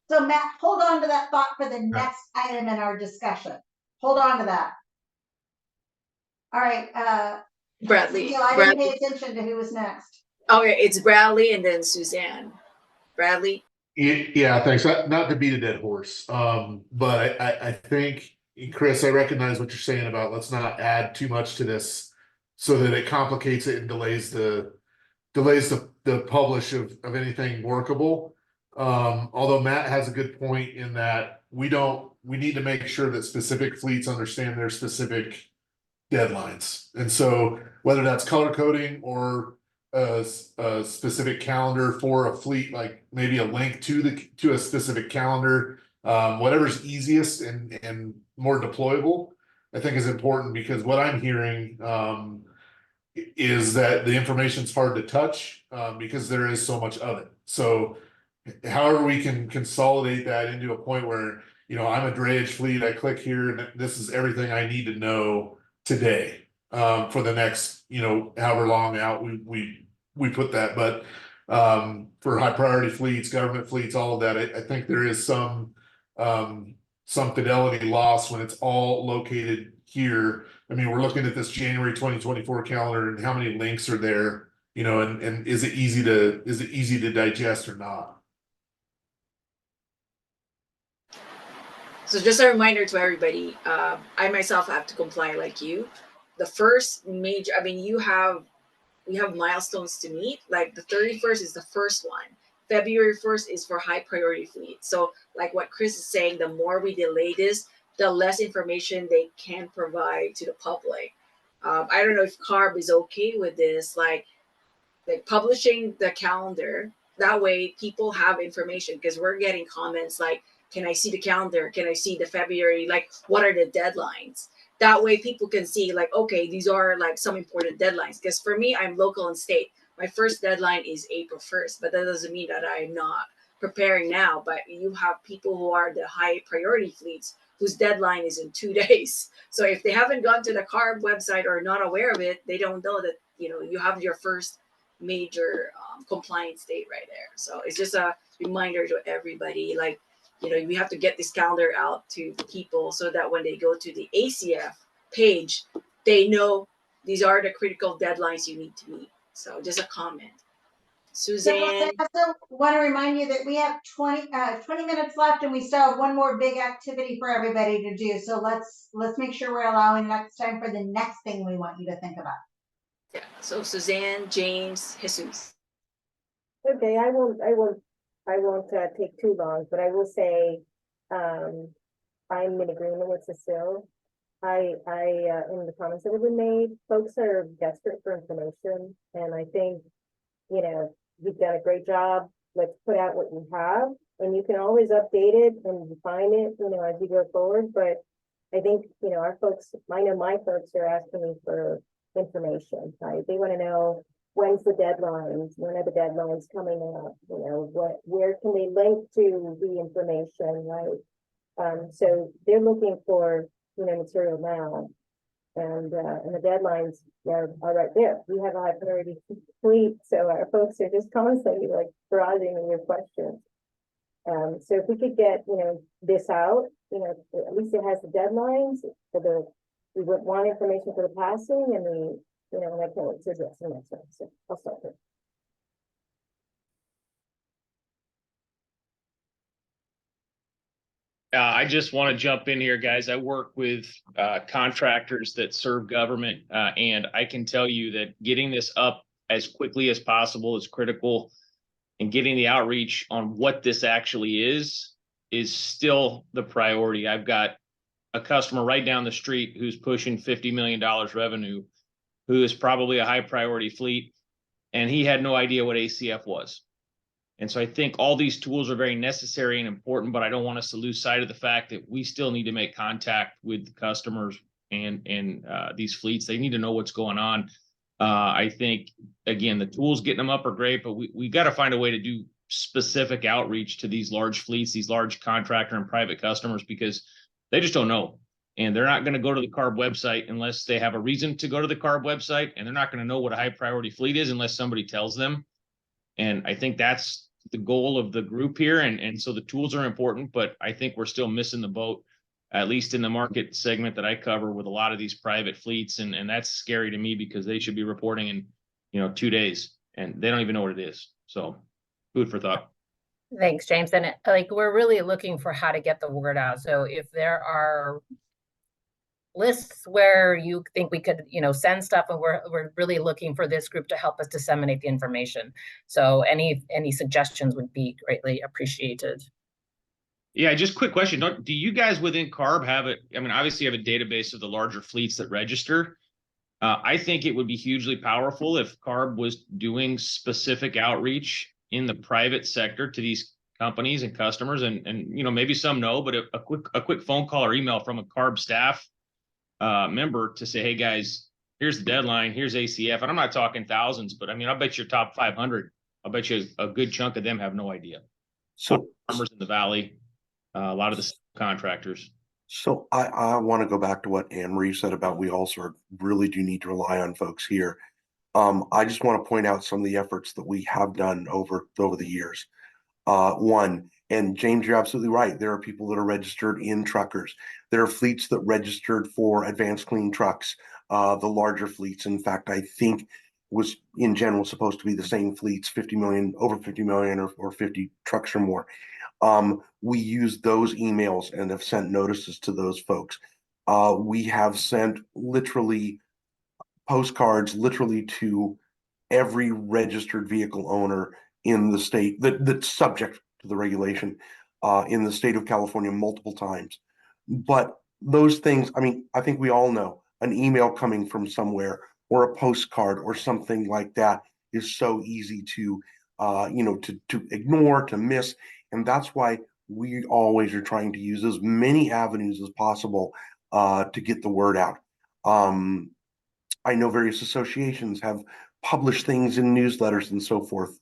So Matt, hold on to that thought for the next item in our discussion. Hold on to that. All right,
Bradley.
I didn't pay attention to who was next.
Okay, it's Bradley and then Suzanne. Bradley.
Yeah, thanks. Not to beat a dead horse, but I think, Chris, I recognize what you're saying about let's not add too much to this so that it complicates it and delays the publish of anything workable. Although Matt has a good point in that we need to make sure that specific fleets understand their specific deadlines. And so whether that's color coding or a specific calendar for a fleet, like maybe a link to a specific calendar, whatever's easiest and more deployable, I think is important, because what I'm hearing is that the information's hard to touch because there is so much of it. So however we can consolidate that into a point where, I'm a drayage fleet, I click here and this is everything I need to know today for the next, however long out we put that. But for high priority fleets, government fleets, all of that, I think there is some fidelity loss when it's all located here. I mean, we're looking at this January 2024 calendar and how many links are there, and is it easy to digest or not?
So just a reminder to everybody, I myself have to comply like you. The first major, we have milestones to meet. Like the 31st is the first one. February 1st is for high priority fleets. So like what Chris is saying, the more we delay this, the less information they can provide to the public. I don't know if CARB is okay with this, like publishing the calendar. That way people have information, because we're getting comments like, can I see the calendar? Can I see the February? Like, what are the deadlines? That way people can see like, okay, these are like some important deadlines. Because for me, I'm local and state. My first deadline is April 1st, but that doesn't mean that I'm not preparing now. But you have people who are the high priority fleets whose deadline is in 2 days. So if they haven't gone to the CARB website or not aware of it, they don't know that, you have your first major compliance date right there. So it's just a reminder to everybody, like, you know, we have to get this calendar out to people so that when they go to the ACF page, they know these are the critical deadlines you need to meet. So just a comment. Suzanne.
I also want to remind you that we have 20 minutes left, and we still have one more big activity for everybody to do. So let's make sure we're allowing next time for the next thing we want you to think about.
Yeah. So Suzanne, James, Jesus.
Okay, I won't take too long, but I will say, I'm in agreement with Cecile. In the comments that have been made, folks are desperate for information, and I think, you know, you've done a great job. Let's put out what you have, and you can always update it and refine it, you know, as you go forward. But I think, you know, our folks, I know my folks are asking me for information, right? They want to know when's the deadlines, when are the deadlines coming up, you know, where can they link to the information, right? So they're looking for, you know, material now. And the deadlines are right there. We have a high priority fleet, so our folks are just constantly like barraging me with questions. So if we could get, you know, this out, you know, at least it has the deadlines for we would want information for the passing, and you know, and I can't wait to address the next one. So I'll start there.
I just want to jump in here, guys. I work with contractors that serve government, and I can tell you that getting this up as quickly as possible is critical, and getting the outreach on what this actually is still the priority. I've got a customer right down the street who's pushing $50 million revenue, who is probably a high priority fleet, and he had no idea what ACF was. And so I think all these tools are very necessary and important, but I don't want us to lose sight of the fact that we still need to make contact with the customers and these fleets. They need to know what's going on. I think, again, the tools getting them up are great, but we got to find a way to do specific outreach to these large fleets, these large contractor and private customers, because they just don't know. And they're not going to go to the CARB website unless they have a reason to go to the CARB website. And they're not going to know what a high priority fleet is unless somebody tells them. And I think that's the goal of the group here. And so the tools are important, but I think we're still missing the boat, at least in the market segment that I cover with a lot of these private fleets. And that's scary to me because they should be reporting in, you know, 2 days and they don't even know what it is. So food for thought.
Thanks, James. And like, we're really looking for how to get the word out. So if there are lists where you think we could, you know, send stuff, and we're really looking for this group to help us disseminate the information. So any suggestions would be greatly appreciated.
Yeah, just quick question. Do you guys within CARB have it? I mean, obviously you have a database of the larger fleets that register. I think it would be hugely powerful if CARB was doing specific outreach in the private sector to these companies and customers. And you know, maybe some know, but a quick phone call or email from a CARB staff member to say, hey guys, here's the deadline, here's ACF. And I'm not talking thousands, but I mean, I'll bet your top 500, I'll bet you a good chunk of them have no idea. So farmers in the Valley, a lot of the contractors.
So I want to go back to what Anne Marie said about we also really do need to rely on folks here. I just want to point out some of the efforts that we have done over the years. One, and James, you're absolutely right. There are people that are registered in truckers. There are fleets that registered for advanced clean trucks, the larger fleets. In fact, I think was in general supposed to be the same fleets, 50 million, over 50 million or 50 trucks or more. We use those emails and have sent notices to those folks. We have sent literally postcards literally to every registered vehicle owner in the state that's subject to the regulation in the state of California multiple times. But those things, I mean, I think we all know an email coming from somewhere or a postcard or something like that is so easy to, you know, to ignore, to miss. And that's why we always are trying to use as many avenues as possible to get the word out. I know various associations have published things in newsletters and so forth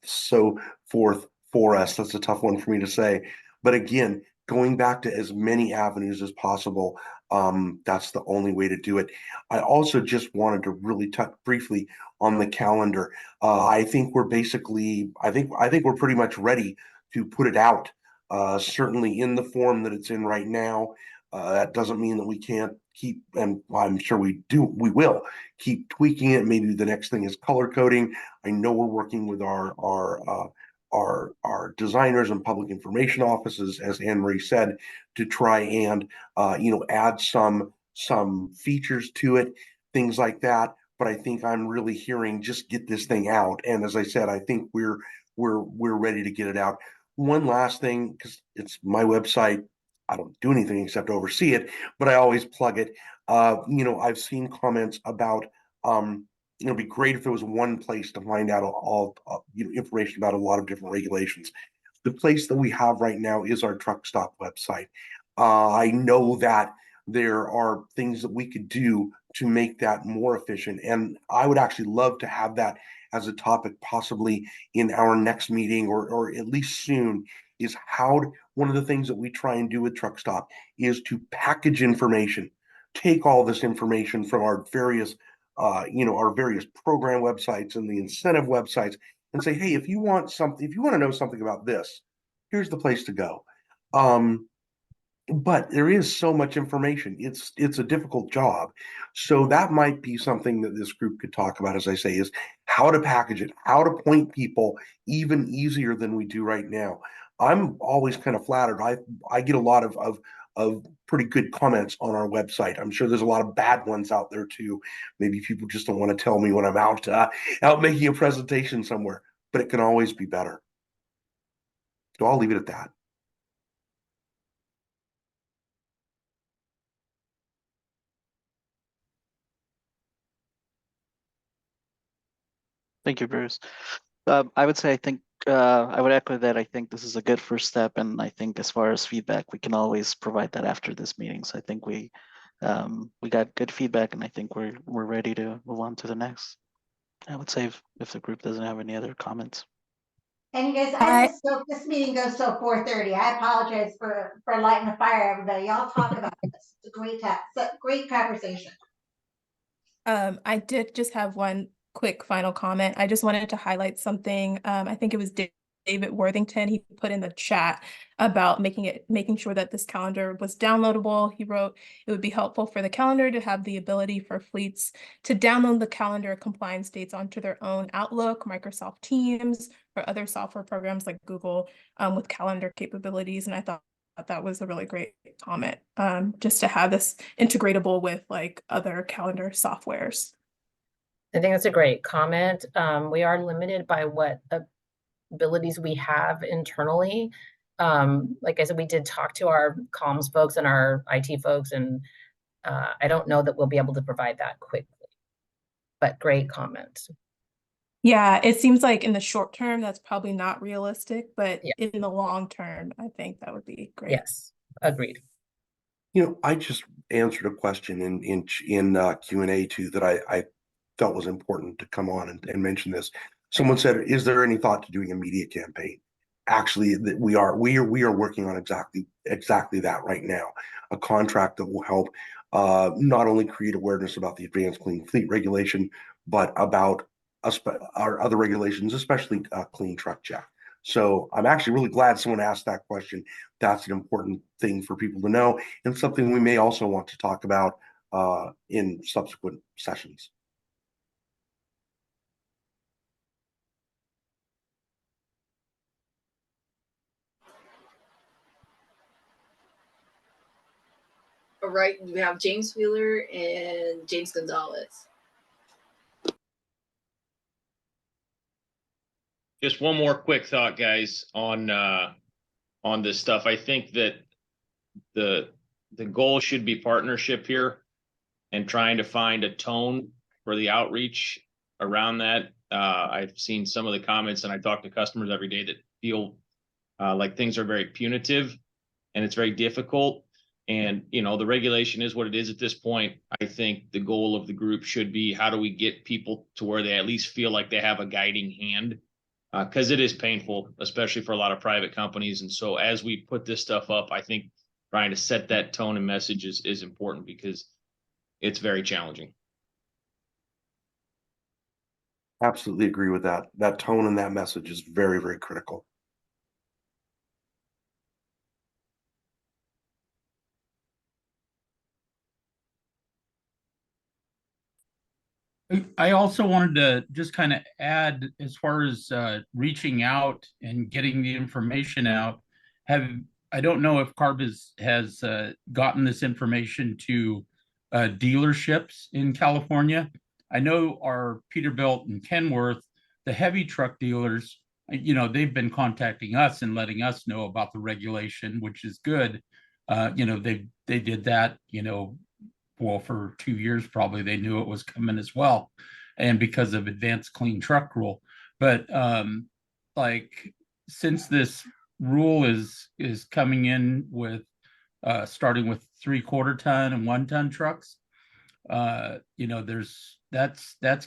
for us. That's a tough one for me to say. But again, going back to as many avenues as possible That's the only way to do it. I also just wanted to really touch briefly on the calendar. I think we're basically, I think we're pretty much ready to put it out. Certainly in the form that it's in right now. That doesn't mean that we can't keep, and I'm sure we will keep tweaking it. Maybe the next thing is color coding. I know we're working with our designers and public information offices, as Anne Marie said, to try and add some features to it, things like that. But I think I'm really hearing just get this thing out. And as I said, I think we're ready to get it out. One last thing, because it's my website. I don't do anything except oversee it, but I always plug it. I've seen comments about it'd be great if there was one place to find out all information about a lot of different regulations. The place that we have right now is our truck stop website. I know that there are things that we could do to make that more efficient, and I would actually love to have that as a topic, possibly in our next meeting or at least soon. Is one of the things that we try and do with Truck Stop is to package information, take all this information from our various program websites and the incentive websites, and say, hey, if you want to know something about this, here's the place to go. But there is so much information. It's a difficult job. So that might be something that this group could talk about, as I say, is how to package it, how to point people even easier than we do right now. I'm always kind of flattered. I get a lot of pretty good comments on our website. I'm sure there's a lot of bad ones out there too. Maybe people just don't want to tell me when I'm out making a presentation somewhere, but it can always be better. So I'll leave it at that.
Thank you, Bruce. I would say I would echo that. I think this is a good first step, and I think as far as feedback, we can always provide that after this meeting. So I think we got good feedback, and I think we're ready to move on to the next. I would say if the group doesn't have any other comments.
And you guys, this meeting goes till 4:30. I apologize for lighting the fire, everybody. Y'all talk about this. It's a great conversation.
I did just have one quick final comment. I just wanted to highlight something. I think it was David Worthington. He put in the chat about making sure that this calendar was downloadable. He wrote, it would be helpful for the calendar to have the ability for fleets to download the calendar compliance dates onto their own Outlook, Microsoft Teams, or other software programs like Google with calendar capabilities. And I thought that was a really great comment, just to have this integratable with like other calendar softwares.
I think that's a great comment. We are limited by what abilities we have internally. Like I said, we did talk to our comms folks and our IT folks, and I don't know that we'll be able to provide that quickly, but great comment.
Yeah, it seems like in the short term, that's probably not realistic, but in the long term, I think that would be great.
Yes, agreed.
I just answered a question in Q&A too that I felt was important to come on and mention this. Someone said, is there any thought to doing a media campaign? Actually, we are working on exactly that right now. A contract that will help not only create awareness about the Advanced Clean Fleet regulation, but about our other regulations, especially Clean Truck Check. So I'm actually really glad someone asked that question. That's an important thing for people to know, and something we may also want to talk about in subsequent sessions.
All right, we have James Wheeler and James Gonzalez.
Just one more quick thought, guys, on this stuff. I think that the goal should be partnership here and trying to find a tone for the outreach around that. I've seen some of the comments, and I talk to customers every day that feel like things are very punitive and it's very difficult. And, the regulation is what it is at this point. I think the goal of the group should be, how do we get people to where they at least feel like they have a guiding hand? Because it is painful, especially for a lot of private companies. And so as we put this stuff up, I think trying to set that tone and message is important because it's very challenging.
Absolutely agree with that. That tone and that message is very, very critical.
I also wanted to just kind of add, as far as reaching out and getting the information out. I don't know if CARB has gotten this information to dealerships in California. I know our Peterbilt and Kenworth, the heavy truck dealers, they've been contacting us and letting us know about the regulation, which is good. They did that, well, for 2 years probably. They knew it was coming as well, and because of advanced clean truck rule. But like, since this rule is coming in with starting with 3/4 ton and 1 ton trucks, that's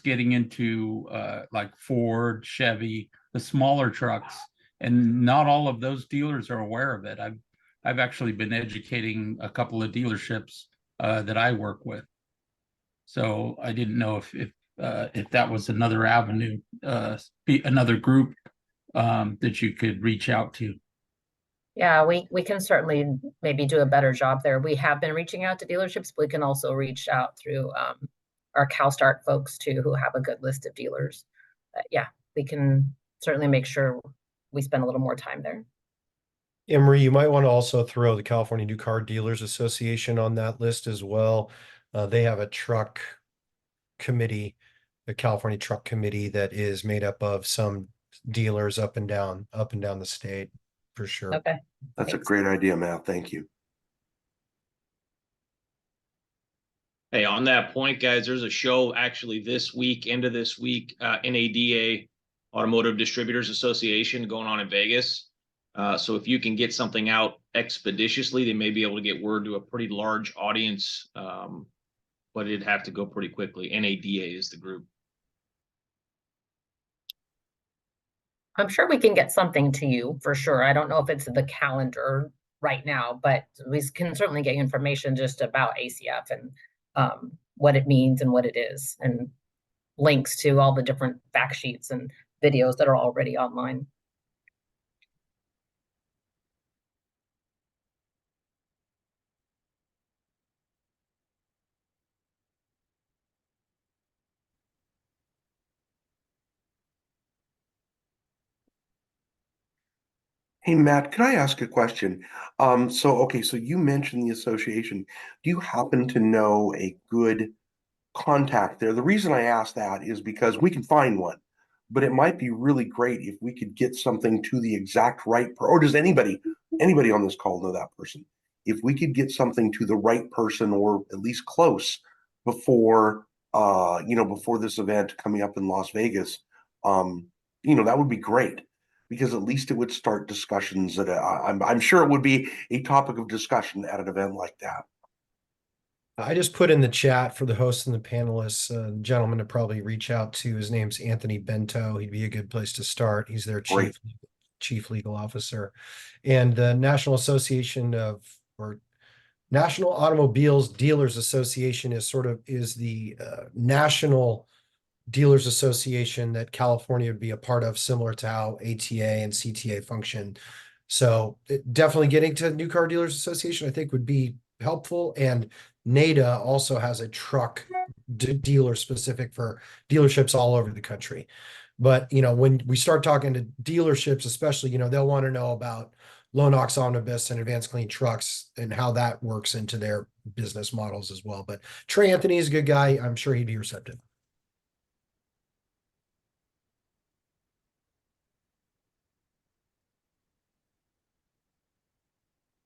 getting into like Ford, Chevy, the smaller trucks, and not all of those dealers are aware of it. I've actually been educating a couple of dealerships that I work with. So I didn't know if that was another avenue, another group that you could reach out to.
Yeah, we can certainly maybe do a better job there. We have been reaching out to dealerships, but we can also reach out through our CalStart folks too, who have a good list of dealers. Yeah, we can certainly make sure we spend a little more time there.
Emery, you might want to also throw the California New Car Dealers Association on that list as well. They have a truck committee, the California Truck Committee, that is made up of some dealers up and down the state, for sure.
Okay.
That's
Thanks.
a great idea, Matt. Thank you.
Hey, on that point, guys, there's a show actually this week, end of this week, NADA, Automotive Distributors Association, going on in Vegas. So if you can get something out expeditiously, they may be able to get word to a pretty large audience, but it'd have to go pretty quickly. NADA is the group.
I'm sure we can get something to you for sure. I don't know if it's the calendar right now, but we can certainly get information just about ACF and what it means and what it is, and links to all the different fact sheets and videos that are already online.
Hey, Matt, can I ask a question? Okay, so you mentioned the association. Do you happen to know a good contact there? The reason I ask that is because we can find one, but it might be really great if we could get something to the exact right or does anybody on this call know that person? If we could get something to the right person or at least close before before this event coming up in Las Vegas, that would be great, because at least it would start discussions that I'm sure it would be a topic of discussion at an event like that.
I just put in the chat for the hosts and the panelists, gentleman to probably reach out to. His name's Anthony Bento. He'd be a good place to start. He's their chief legal officer. And the National Association or National Automobiles Dealers Association is the national dealers association that California would be a part of, similar to how ATA and CTA function. So definitely getting to New Car Dealers Association, I think, would be helpful. And NADA also has a truck dealer specific for dealerships all over the country. But, when we start talking to dealerships, especially, they'll want to know about low NOx omnibus and advanced clean trucks and how that works into their business models as well. But Trey Anthony is a good guy. I'm sure he'd be receptive.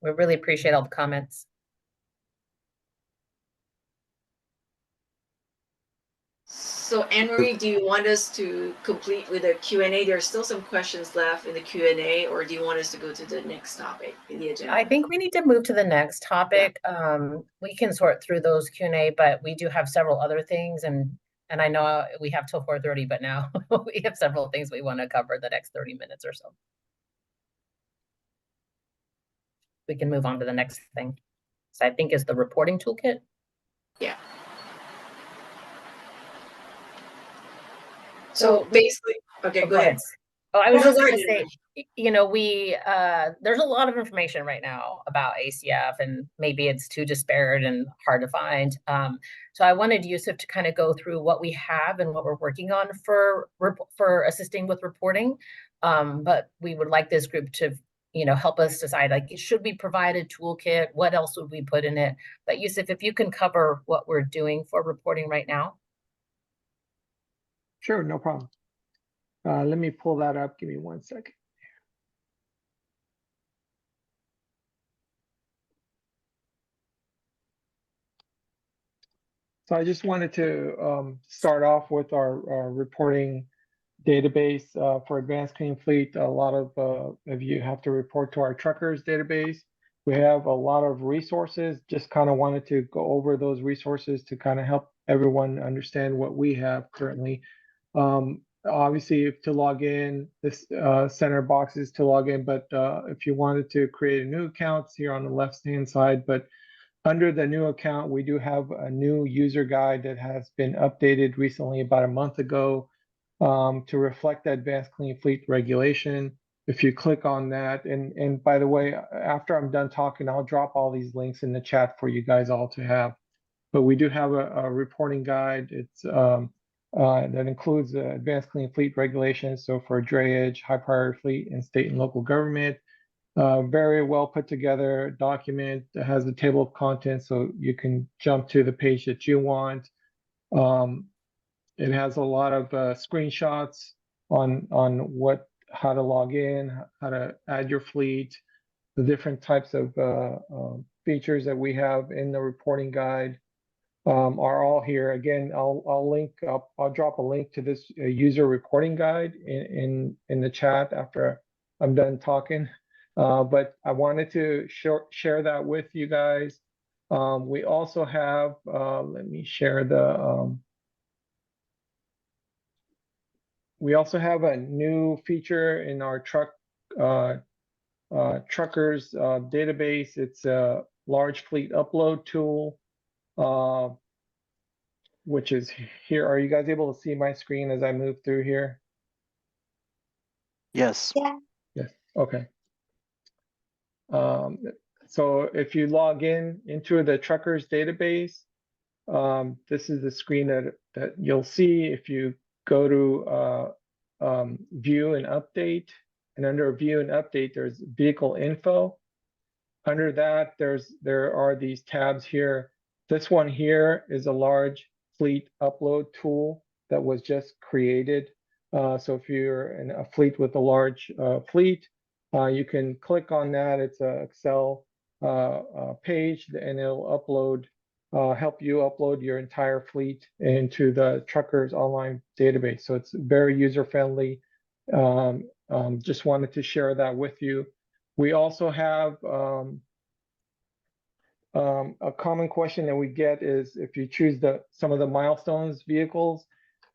We really appreciate all the comments.
So Anne-Marie, do you want us to complete with a Q&A? There's still some questions left in the Q&A, or do you want us to go to the next topic in the agenda?
I think we need to move to the next topic. We can sort through those Q&A, but we do have several other things, and I know we have till 4:30, but now we have several things we want to cover the next 30 minutes or so. we can move on to the next thing. So I think is the reporting toolkit.
Yeah. So basically, okay, go ahead.
Oh, I was
No,
just
go
gonna
ahead,
say,
Imre.
you know, there's a lot of information right now about ACF, and maybe it's too disparate and hard to find. So I wanted Yusuf to kind of go through what we have and what we're working on for assisting with reporting. But we would like this group to, you know, help us decide, like, should we provide a toolkit? What else would we put in it? But Yusuf, if you can cover what we're doing for reporting right now.
Sure, no problem. Let me pull that up. Give me 1 second. So I just wanted to start off with our reporting database for advanced clean fleet. A lot of you have to report to our truckers database. We have a lot of resources. Just kind of wanted to go over those resources to kind of help everyone understand what we have currently. Obviously, to log in, this center box is to log in, but if you wanted to create a new account, it's here on the left-hand side. But under the new account, we do have a new user guide that has been updated recently, about a month ago, to reflect the advanced clean fleet regulation. If you click on that, and by the way, after I'm done talking, I'll drop all these links in the chat for you guys all to have. But we do have a reporting guide. It's that includes advanced clean fleet regulations. So for drayage, high priority fleet, and state and local government. Very well put together document that has a table of contents, so you can jump to the page that you want. It has a lot of screenshots on how to log in, how to add your fleet, the different types of features that we have in the reporting guide are all here. Again, I'll drop a link to this user reporting guide in the chat after I'm done talking. But I wanted to share that with you guys. We also have, let me share we also have a new feature in our truckers database. It's a large fleet upload tool, which is here. Are you guys able to see my screen as I move through here?
Yes.
Yeah.
Yes. Okay. So if you log into the truckers database, this is the screen that you'll see if you go to view and update, and under view and update, there's vehicle info. Under that, there are these tabs here. This one here is a large fleet upload tool that was just created. So if you're in a fleet with a large fleet, you can click on that. It's an Excel page, and it'll help you upload your entire fleet into the truckers online database. So it's very user friendly. Just wanted to share that with you. We also have a common question that we get is if you choose some of the milestones vehicles,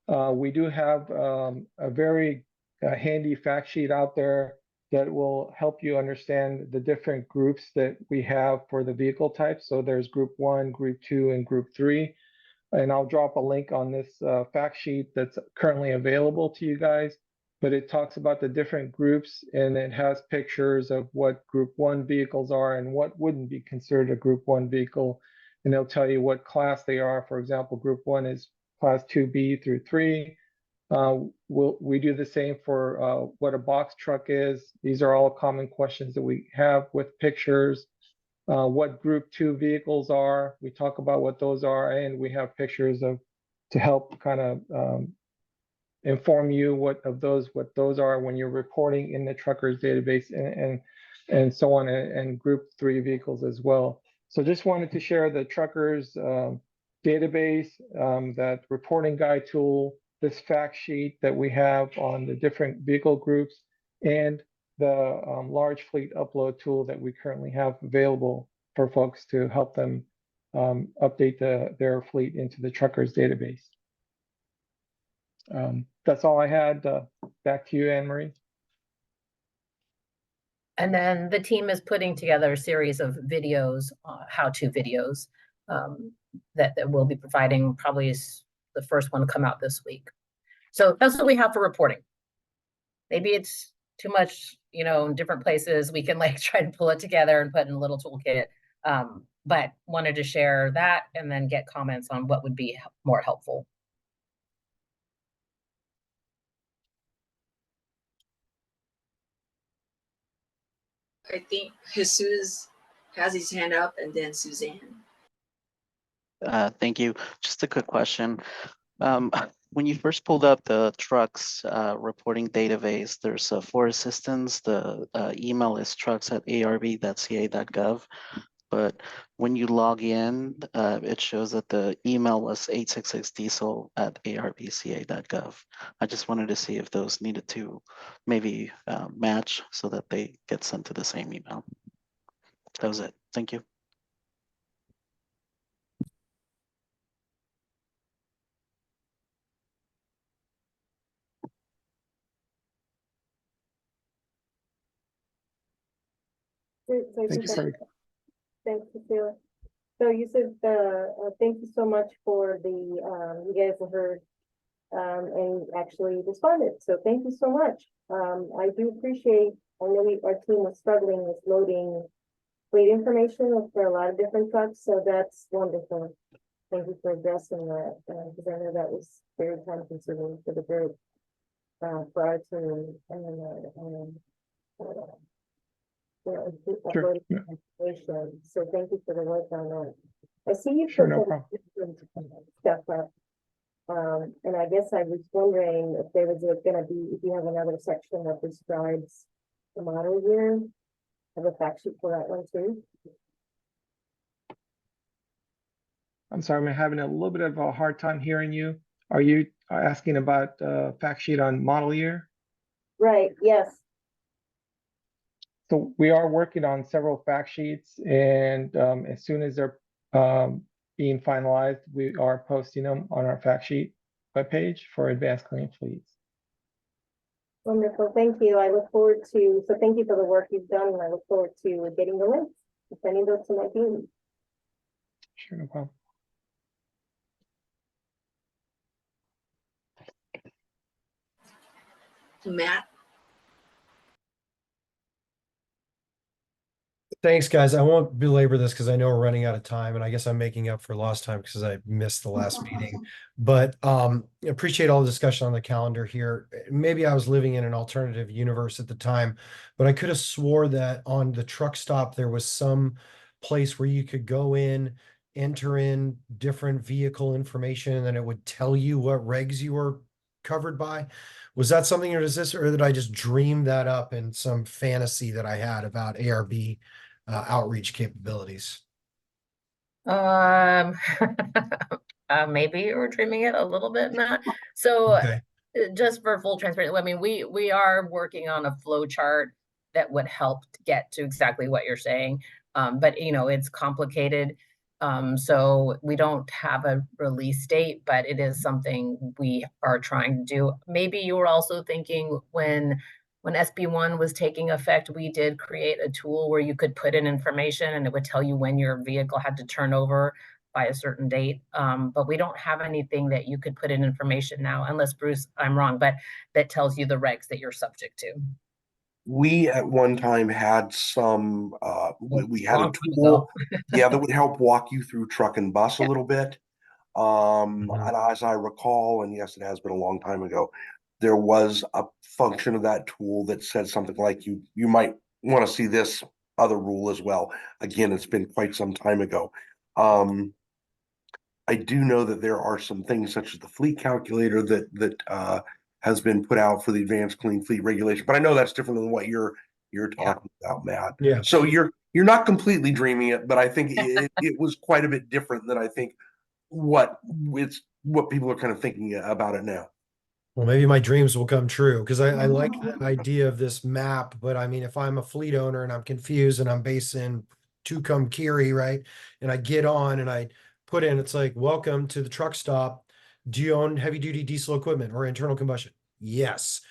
we do have a very handy fact sheet out there that will help you understand the different groups that we have for the vehicle types. So there's group 1, group 2, and group 3. And I'll drop a link on this fact sheet that's currently available to you guys. But it talks about the different groups, and it has pictures of what group 1 vehicles are and what wouldn't be considered a group 1 vehicle. And they'll tell you what class they are. For example, group 1 is class 2B through 3. We do the same for what a box truck is. These are all common questions that we have with pictures. What group 2 vehicles are, we talk about what those are, and we have pictures to help kind of inform you what those are when you're reporting in the truckers database, and so on, and group 3 vehicles as well. So just wanted to share the truckers database, that reporting guide tool, this fact sheet that we have on the different vehicle groups, and the large fleet upload tool that we currently have available for folks to help them update their fleet into the truckers database. That's all I had. Back to you, Anne Marie.
And then the team is putting together a series of videos, how-to videos, that we'll be providing. Probably is the first one to come out this week. So that's what we have for reporting. Maybe it's too much, in different places. We can like try to pull it together and put in a little toolkit. But wanted to share that and then get comments on what would be more helpful.
I think Jesus has his hand up, and then Suzanne.
Thank you. Just a quick question. When you first pulled up the trucks reporting database, there's for assistance, the email is trucks@arb.ca.gov. But when you log in, it shows that the email was 866diesel@arbca.gov. I just wanted to see if those needed to maybe match so that they get sent to the same email. That was it. Thank you.
Thank you, Craig.
Thanks, Cecilia. So you said, thank you so much for the, you guys have heard, and actually responded. So thank you so much. I do appreciate, I know our team was struggling with loading fleet information for a lot of different trucks. So that's wonderful. Thank you for addressing that, because I know that was very time consuming for the group, for our team and
Sure. Yeah.
information. So thank you for the work on that. I see you
Sure,
put
no
some
problem.
different stuff up. And I guess I was wondering if there was gonna be, if you have another section that describes the model year, have a fact sheet for that one too.
I'm sorry, I'm having a little bit of a hard time hearing you. Are you asking about fact sheet on model year?
Right, yes.
So we are working on several fact sheets, and as soon as they're being finalized, we are posting them on our fact sheet webpage for advanced clean fleets.
Wonderful, thank you. I look forward to, so thank you for the work you've done, and I look forward to getting the links, and sending those to my team.
Sure, no problem.
Matt.
Thanks, guys. I won't belabor this because I know we're running out of time, and I guess I'm making up for lost time because I missed the last meeting. But appreciate all the discussion on the calendar here. Maybe I was living in an alternative universe at the time, but I could have swore that on the truck stop there was some place where you could go in, enter in different vehicle information, and then it would tell you what regs you were covered by. Was that something, or is this, or did I just dream that up in some fantasy that I had about ARB? Outreach capabilities?
Maybe you were dreaming it a little bit, Matt. So
Okay.
Just for full transparency, I mean, we are working on a flow chart that would help to get to exactly what you're saying. But it's complicated. So we don't have a release date, but it is something we are trying to do. Maybe you were also thinking when SB1 was taking effect, we did create a tool where you could put in information and it would tell you when your vehicle had to turn over by a certain date. But we don't have anything that you could put in information now, unless Bruce, I'm wrong, but that tells you the regs that you're subject to.
We at one time had some, we had a
Long time
tool,
ago.
yeah, that would help walk you through truck and bus a little bit. And as I recall, and yes, it has been a long time ago, there was a function of that tool that said something like you might want to see this other rule as well. Again, it's been quite some time ago. I do know that there are some things such as the fleet calculator that has been put out for the advanced clean fleet regulation, but I know that's different than what you're talking about, Matt.
Yeah.
So you're not completely dreaming it, but I think it was quite a bit different than I think what people are kind of thinking about it now.
Well, maybe my dreams will come true because I like the idea of this map. But I mean, if I'm a fleet owner and I'm confused and I'm based in Tucumcari, right? And I get on and I put in, it's like, welcome to the truck stop. Do you own heavy duty diesel equipment or internal combustion? Yes.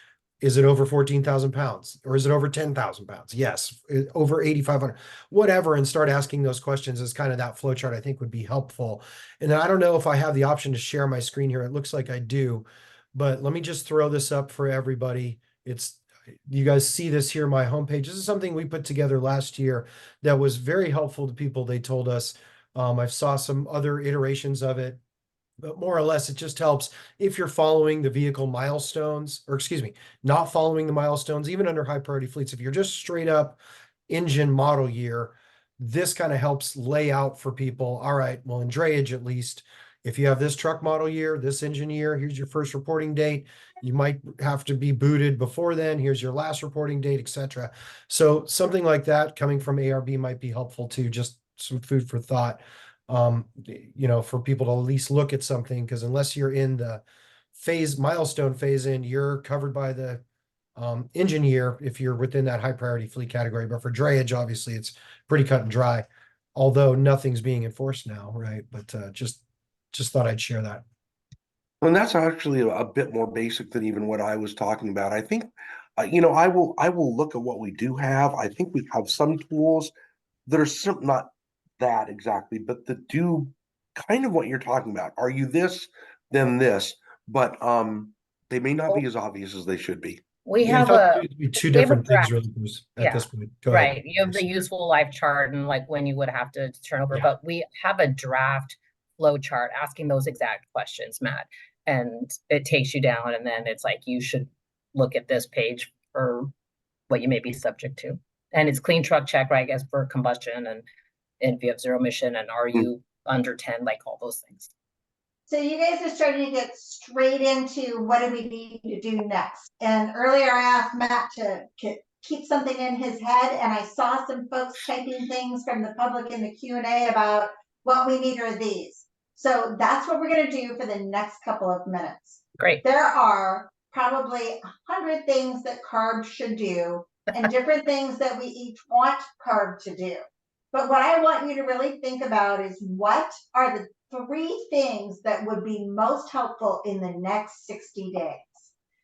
Is it over 14,000 pounds or is it over 10,000 pounds? Yes. Over 8,500, whatever. And start asking those questions as kind of that flow chart I think would be helpful. And then I don't know if I have the option to share my screen here. It looks like I do, but let me just throw this up for everybody. You guys see this here, my homepage. This is something we put together last year that was very helpful to people. They told us, I saw some other iterations of it, but more or less it just helps if you're following the vehicle milestones, or excuse me, not following the milestones, even under high priority fleets. If you're just straight up engine model year, this kind of helps lay out for people. All right, well, in drayage at least, if you have this truck model year, this engine year, here's your first reporting date. You might have to be booted before then. Here's your last reporting date, etc. So something like that coming from ARB might be helpful too, just some food for thought. For people to at least look at something, because unless you're in the milestone phase in, you're covered by the engine year if you're within that high priority fleet category. But for drayage, obviously, it's pretty cut and dry, although nothing's being enforced now, right? But just thought I'd share that.
And that's actually a bit more basic than even what I was talking about. I think, I will look at what we do have. I think we have some tools that are not that exactly, but that do kind of what you're talking about. Are you this, then this? But they may not be as obvious as they should be.
We
Yeah,
have
it'd be two
we have a
different things,
draft.
really, Bruce, at
Yeah,
this point. Go ahead.
right. You have the useful life chart and like when you would have to turn over,
Yeah.
but we have a draft flow chart asking those exact questions, Matt. And it takes you down, and then it's like you should look at this page for what you may be subject to. And it's clean truck check, right? I guess for combustion and if you have zero emission and are you under 10, like all those things.
So you guys are starting to get straight into what do we need to do next. And earlier I asked Matt to keep something in his head, and I saw some folks typing things from the public in the Q&A about what we need are these. So that's what we're going to do for the next couple of minutes.
Great.
There are probably 100 things that CARB should do and different things that we each want CARB to do. But what I want you to really think about is what are the 3 things that would be most helpful in the next 60 days.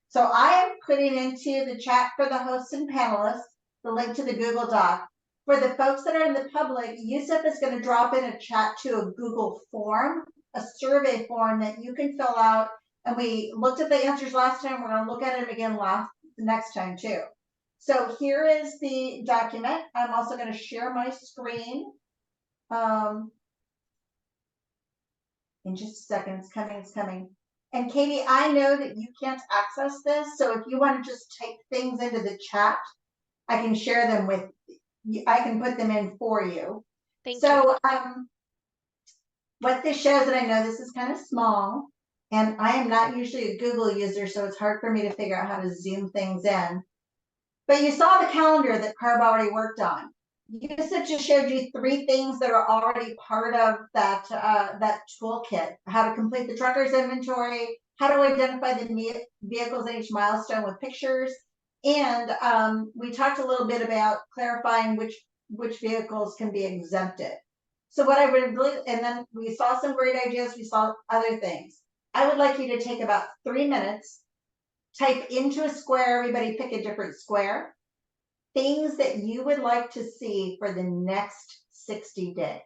So I am putting into the chat for the hosts and panelists the link to the Google Doc. For the folks that are in the public, Yusuf is going to drop in a chat to a Google form, a survey form that you can fill out. And we looked at the answers last time. We're going to look at them again next time too. So here is the document. I'm also going to share my screen. In just a second, it's coming. And Katie, I know that you can't access this, so if you want to just type things into the chat, I can share them with you. I can put them in for you.
Thank you.
What this shows, and I know this is kind of small, and I am not usually a Google user, so it's hard for me to figure out how to zoom things in. But you saw the calendar that CARB already worked on. Yusuf just showed you 3 things that are already part of that toolkit: how to complete the trucker's inventory, how to identify the vehicles in each milestone with pictures, and we talked a little bit about clarifying which vehicles can be exempted. So what I would really, and then we saw some great ideas, we saw other things. I would like you to take about 3 minutes, type into a square, everybody pick a different square, things that you would like to see for the next 60 days.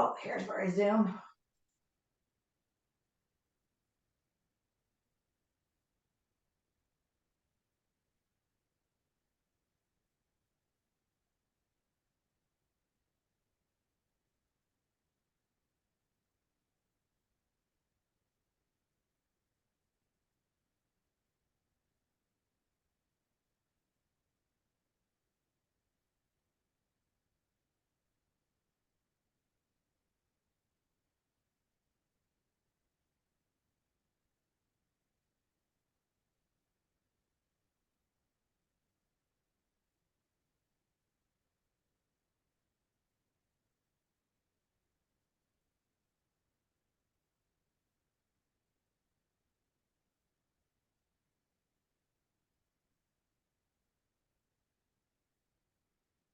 Oh, here's where I zoom.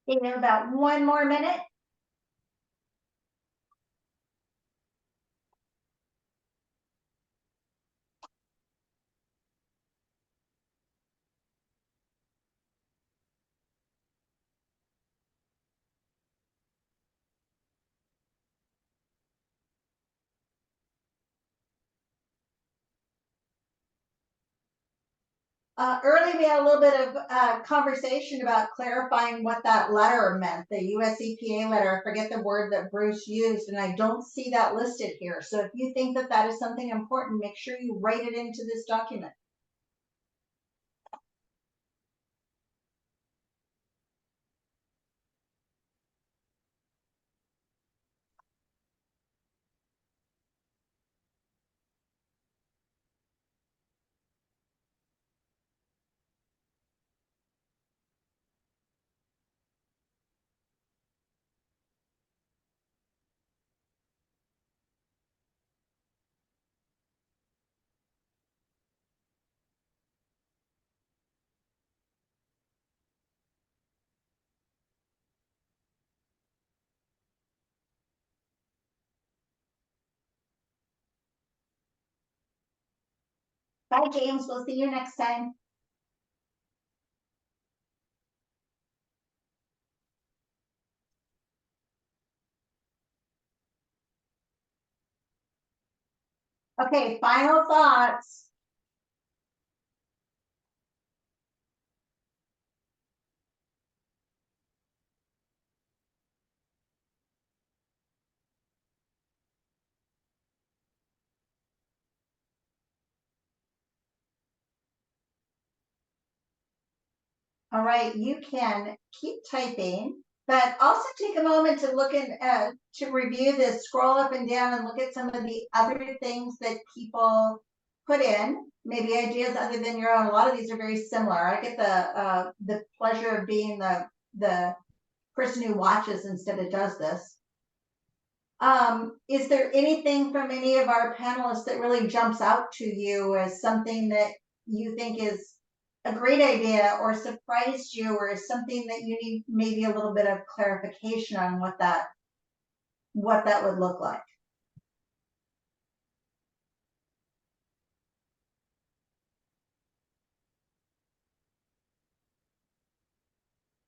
About 1 more minute. Early, we had a little bit of conversation about clarifying what that letter meant, the US EPA letter. I forget the word that Bruce used, and I don't see that listed here. So if you think that that is something important, make sure you write it into this document. Bye, James. We'll see you next time. Okay, final thoughts. All right, you can keep typing, but also take a moment to look at to review this, scroll up and down and look at some of the other things that people put in, maybe ideas other than your own. A lot of these are very similar. I get the pleasure of being the person who watches instead of does this. Is there anything from any of our panelists that really jumps out to you as something that you think is a great idea or surprised you, or is something that you need maybe a little bit of clarification on what that would look like?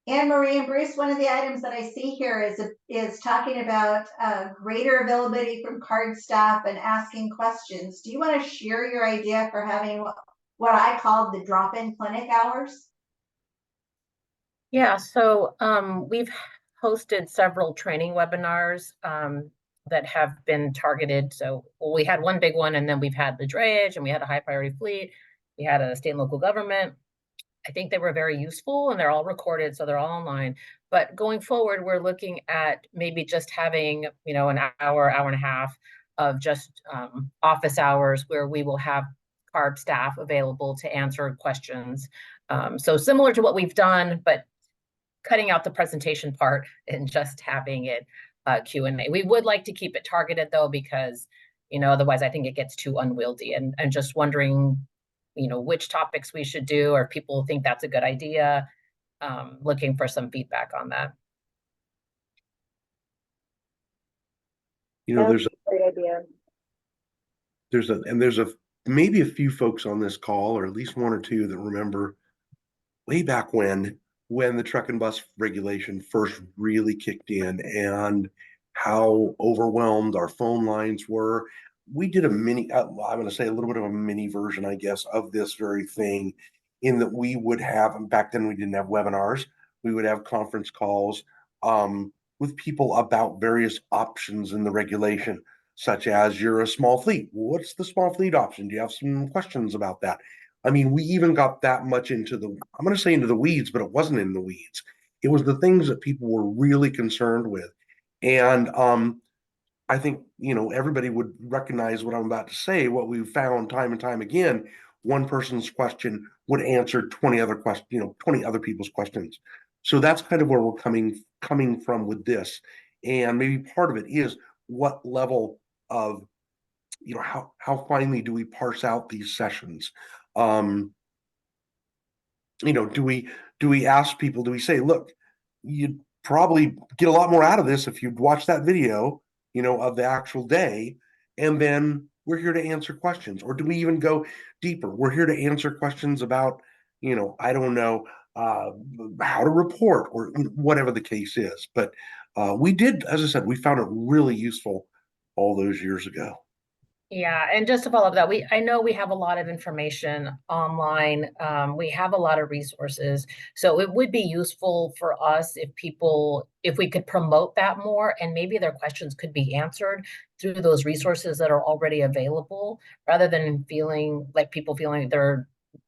Anne Marie and Bruce, one of the items that I see here is talking about greater availability from CARD staff and asking questions. Do you want to share your idea for having what I called the drop-in clinic hours?
Yeah, so we've hosted several training webinars that have been targeted. So we had one big one, and then we've had the drayage, and we had a high priority fleet. We had a state and local government. I think they were very useful, and they're all recorded, so they're all online. But going forward, we're looking at maybe just having, an hour, hour and a half of just office hours where we will have CARB staff available to answer questions. So similar to what we've done, but cutting out the presentation part and just having it Q&A. We would like to keep it targeted though, because, otherwise I think it gets too unwieldy, and just wondering, which topics we should do, or if people think that's a good idea. Looking for some feedback on that.
There's a
great idea.
there's maybe a few folks on this call, or at least one or two, that remember way back when the truck and bus regulation first really kicked in, and how overwhelmed our phone lines were. We did a mini, I'm going to say a little bit of a mini version, I guess, of this very thing, in that we would have, back then we didn't have webinars, we would have conference calls with people about various options in the regulation, such as, you're a small fleet. What's the small fleet option? Do you have some questions about that? I mean, we even got that much into I'm going to say into the weeds, but it wasn't in the weeds. It was the things that people were really concerned with. And I think, everybody would recognize what I'm about to say. What we've found time and time again, one person's question would answer 20 other questions, 20 other people's questions. So that's kind of where we're coming from with this. And maybe part of it is what level of, how finely do we parse out these sessions? Do we ask people, do we say, look, probably get a lot more out of this if you'd watch that video, of the actual day. And then we're here to answer questions. Or do we even go deeper? We're here to answer questions about, I don't know, how to report or whatever the case is. But we did, as I said, we found it really useful all those years ago.
Yeah, and just to follow up that, I know we have a lot of information online. We have a lot of resources. So it would be useful for us if we could promote that more, and maybe their questions could be answered through those resources that are already available, rather than people feeling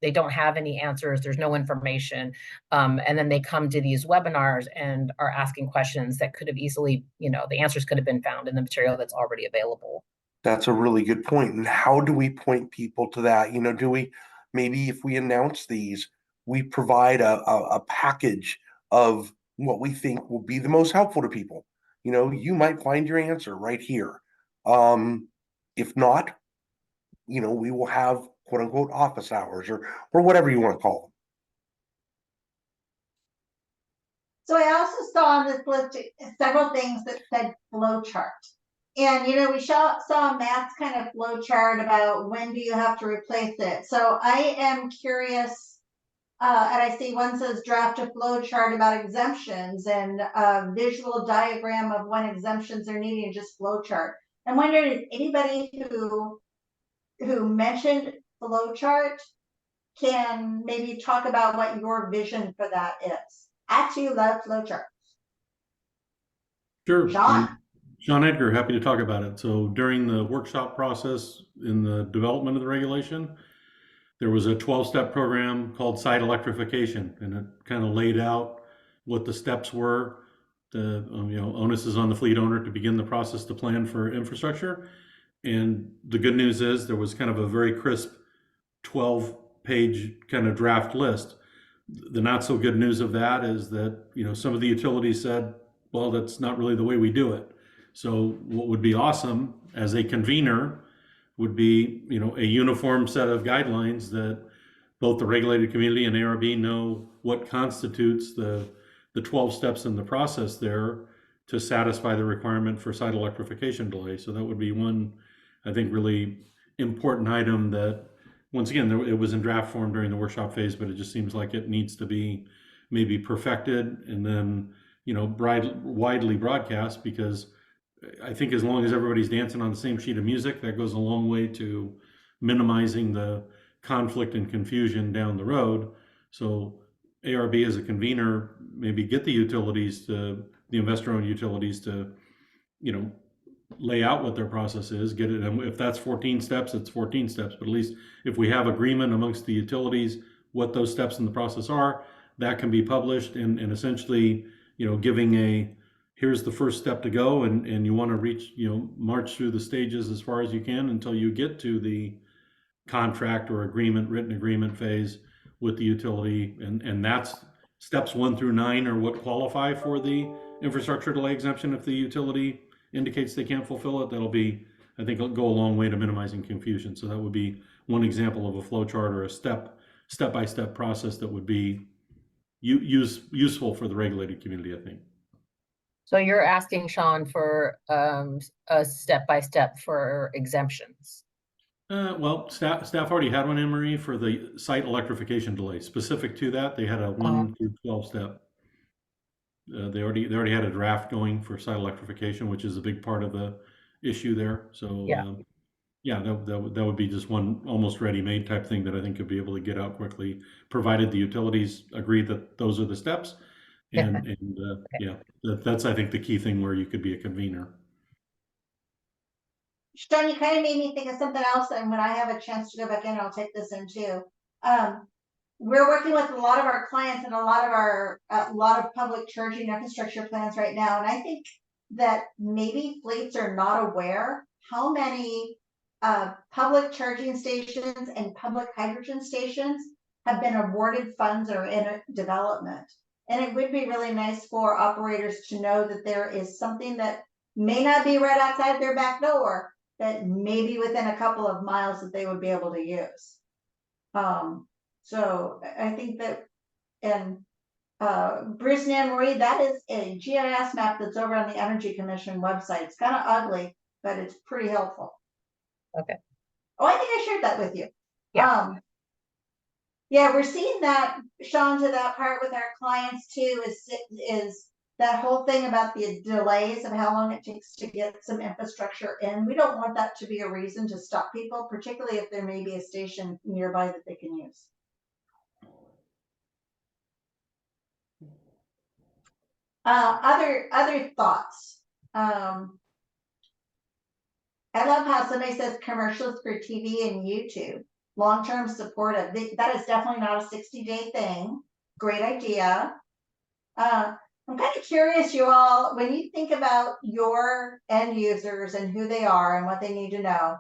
they don't have any answers, there's no information. And then they come to these webinars and are asking questions that could have easily, the answers could have been found in the material that's already available.
That's a really good point. And how do we point people to that? Do we, maybe if we announce these, we provide a package of what we think will be the most helpful to people? You might find your answer right here. If not, we will have quote unquote office hours or whatever you want to call them.
So I also saw on this list several things that said flow chart. And, we saw Matt's kind of flow chart about when do you have to replace it. So I am curious, and I see one says draft a flow chart about exemptions and a visual diagram of when exemptions are needed and just flow chart. I'm wondering if anybody who mentioned flow chart can maybe talk about what your vision for that is. I actually love flow charts.
Sure.
Sean.
Sean Edgar, happy to talk about it. So during the workshop process in the development of the regulation, there was a 12-step program called site electrification, and it kind of laid out what the steps were. The onus is on the fleet owner to begin the process to plan for infrastructure. And the good news is there was kind of a very crisp 12-page kind of draft list. The not so good news of that is that some of the utilities said, well, that's not really the way we do it. So what would be awesome as a convener would be, a uniform set of guidelines that both the regulated community and ARB know what constitutes the 12 steps in the process there to satisfy the requirement for site electrification delay. So that would be one, I think, really important item that, once again, it was in draft form during the workshop phase, but it just seems like it needs to be maybe perfected and then, widely broadcast, because I think as long as everybody's dancing on the same sheet of music, that goes a long way to minimizing the conflict and confusion down the road. So ARB as a convener, maybe get the investor-owned utilities to, lay out what their process is, get it. And if that's 14 steps, it's 14 steps. But at least if we have agreement amongst the utilities, what those steps in the process are, that can be published and essentially, giving here's the first step to go, and you want to reach, march through the stages as far as you can until you get to the contract or written agreement phase with the utility. And that's steps 1 through 9 are what qualify for the infrastructure delay exemption. If the utility indicates they can't fulfill it, that'll be, I think, it'll go a long way to minimizing confusion. So that would be one example of a flow chart or a step-by-step process that would be useful for the regulated community, I think.
So you're asking Sean for a step-by-step for exemptions.
Well, staff already had one, Anne Marie, for the site electrification delay. Specific to that, they had a 1 through 12 step. They already had a draft going for site electrification, which is a big part of the issue there. So yeah, that would be just one almost ready-made type thing that I think could be able to get out quickly, provided the utilities agree that those are the steps. And yeah, that's I think the key thing where you could be a convener.
Sean, you kind of made me think of something else, and when I have a chance to go back in, I'll take this in too. We're working with a lot of our clients and a lot of public charging infrastructure plans right now, and I think that maybe fleets are not aware how many public charging stations and public hydrogen stations have been awarded funds or in development. And it would be really nice for operators to know that there is something that may not be right outside their back door, that maybe within a couple of miles that they would be able to use. So I think that, and Bruce and Anne Marie, that is a GIS map that's over on the Energy Commission website. It's kind of ugly, but it's pretty helpful.
Okay.
Oh, I think I shared that with you.
Yeah.
Yeah, we're seeing that, Sean, to that part with our clients too, is that whole thing about the delays of how long it takes to get some infrastructure in. We don't want that to be a reason to stop people, particularly if there may be a station nearby that they can use. Other thoughts. I love how somebody says commercials for TV and YouTube. Long-term support of that is definitely not a 60-day thing. Great idea. I'm kind of curious, you all, when you think about your end users and who they are and what they need to know,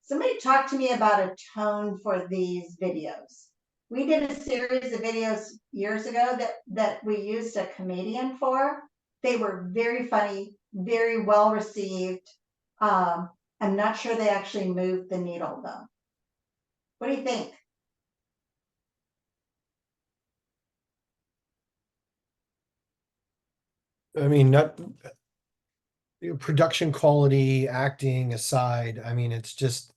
somebody talk to me about a tone for these videos. We did a series of videos years ago that we used a comedian for. They were very funny, very well received. I'm not sure they actually moved the needle though. What do you think?
I mean, not production quality, acting aside, I mean, it's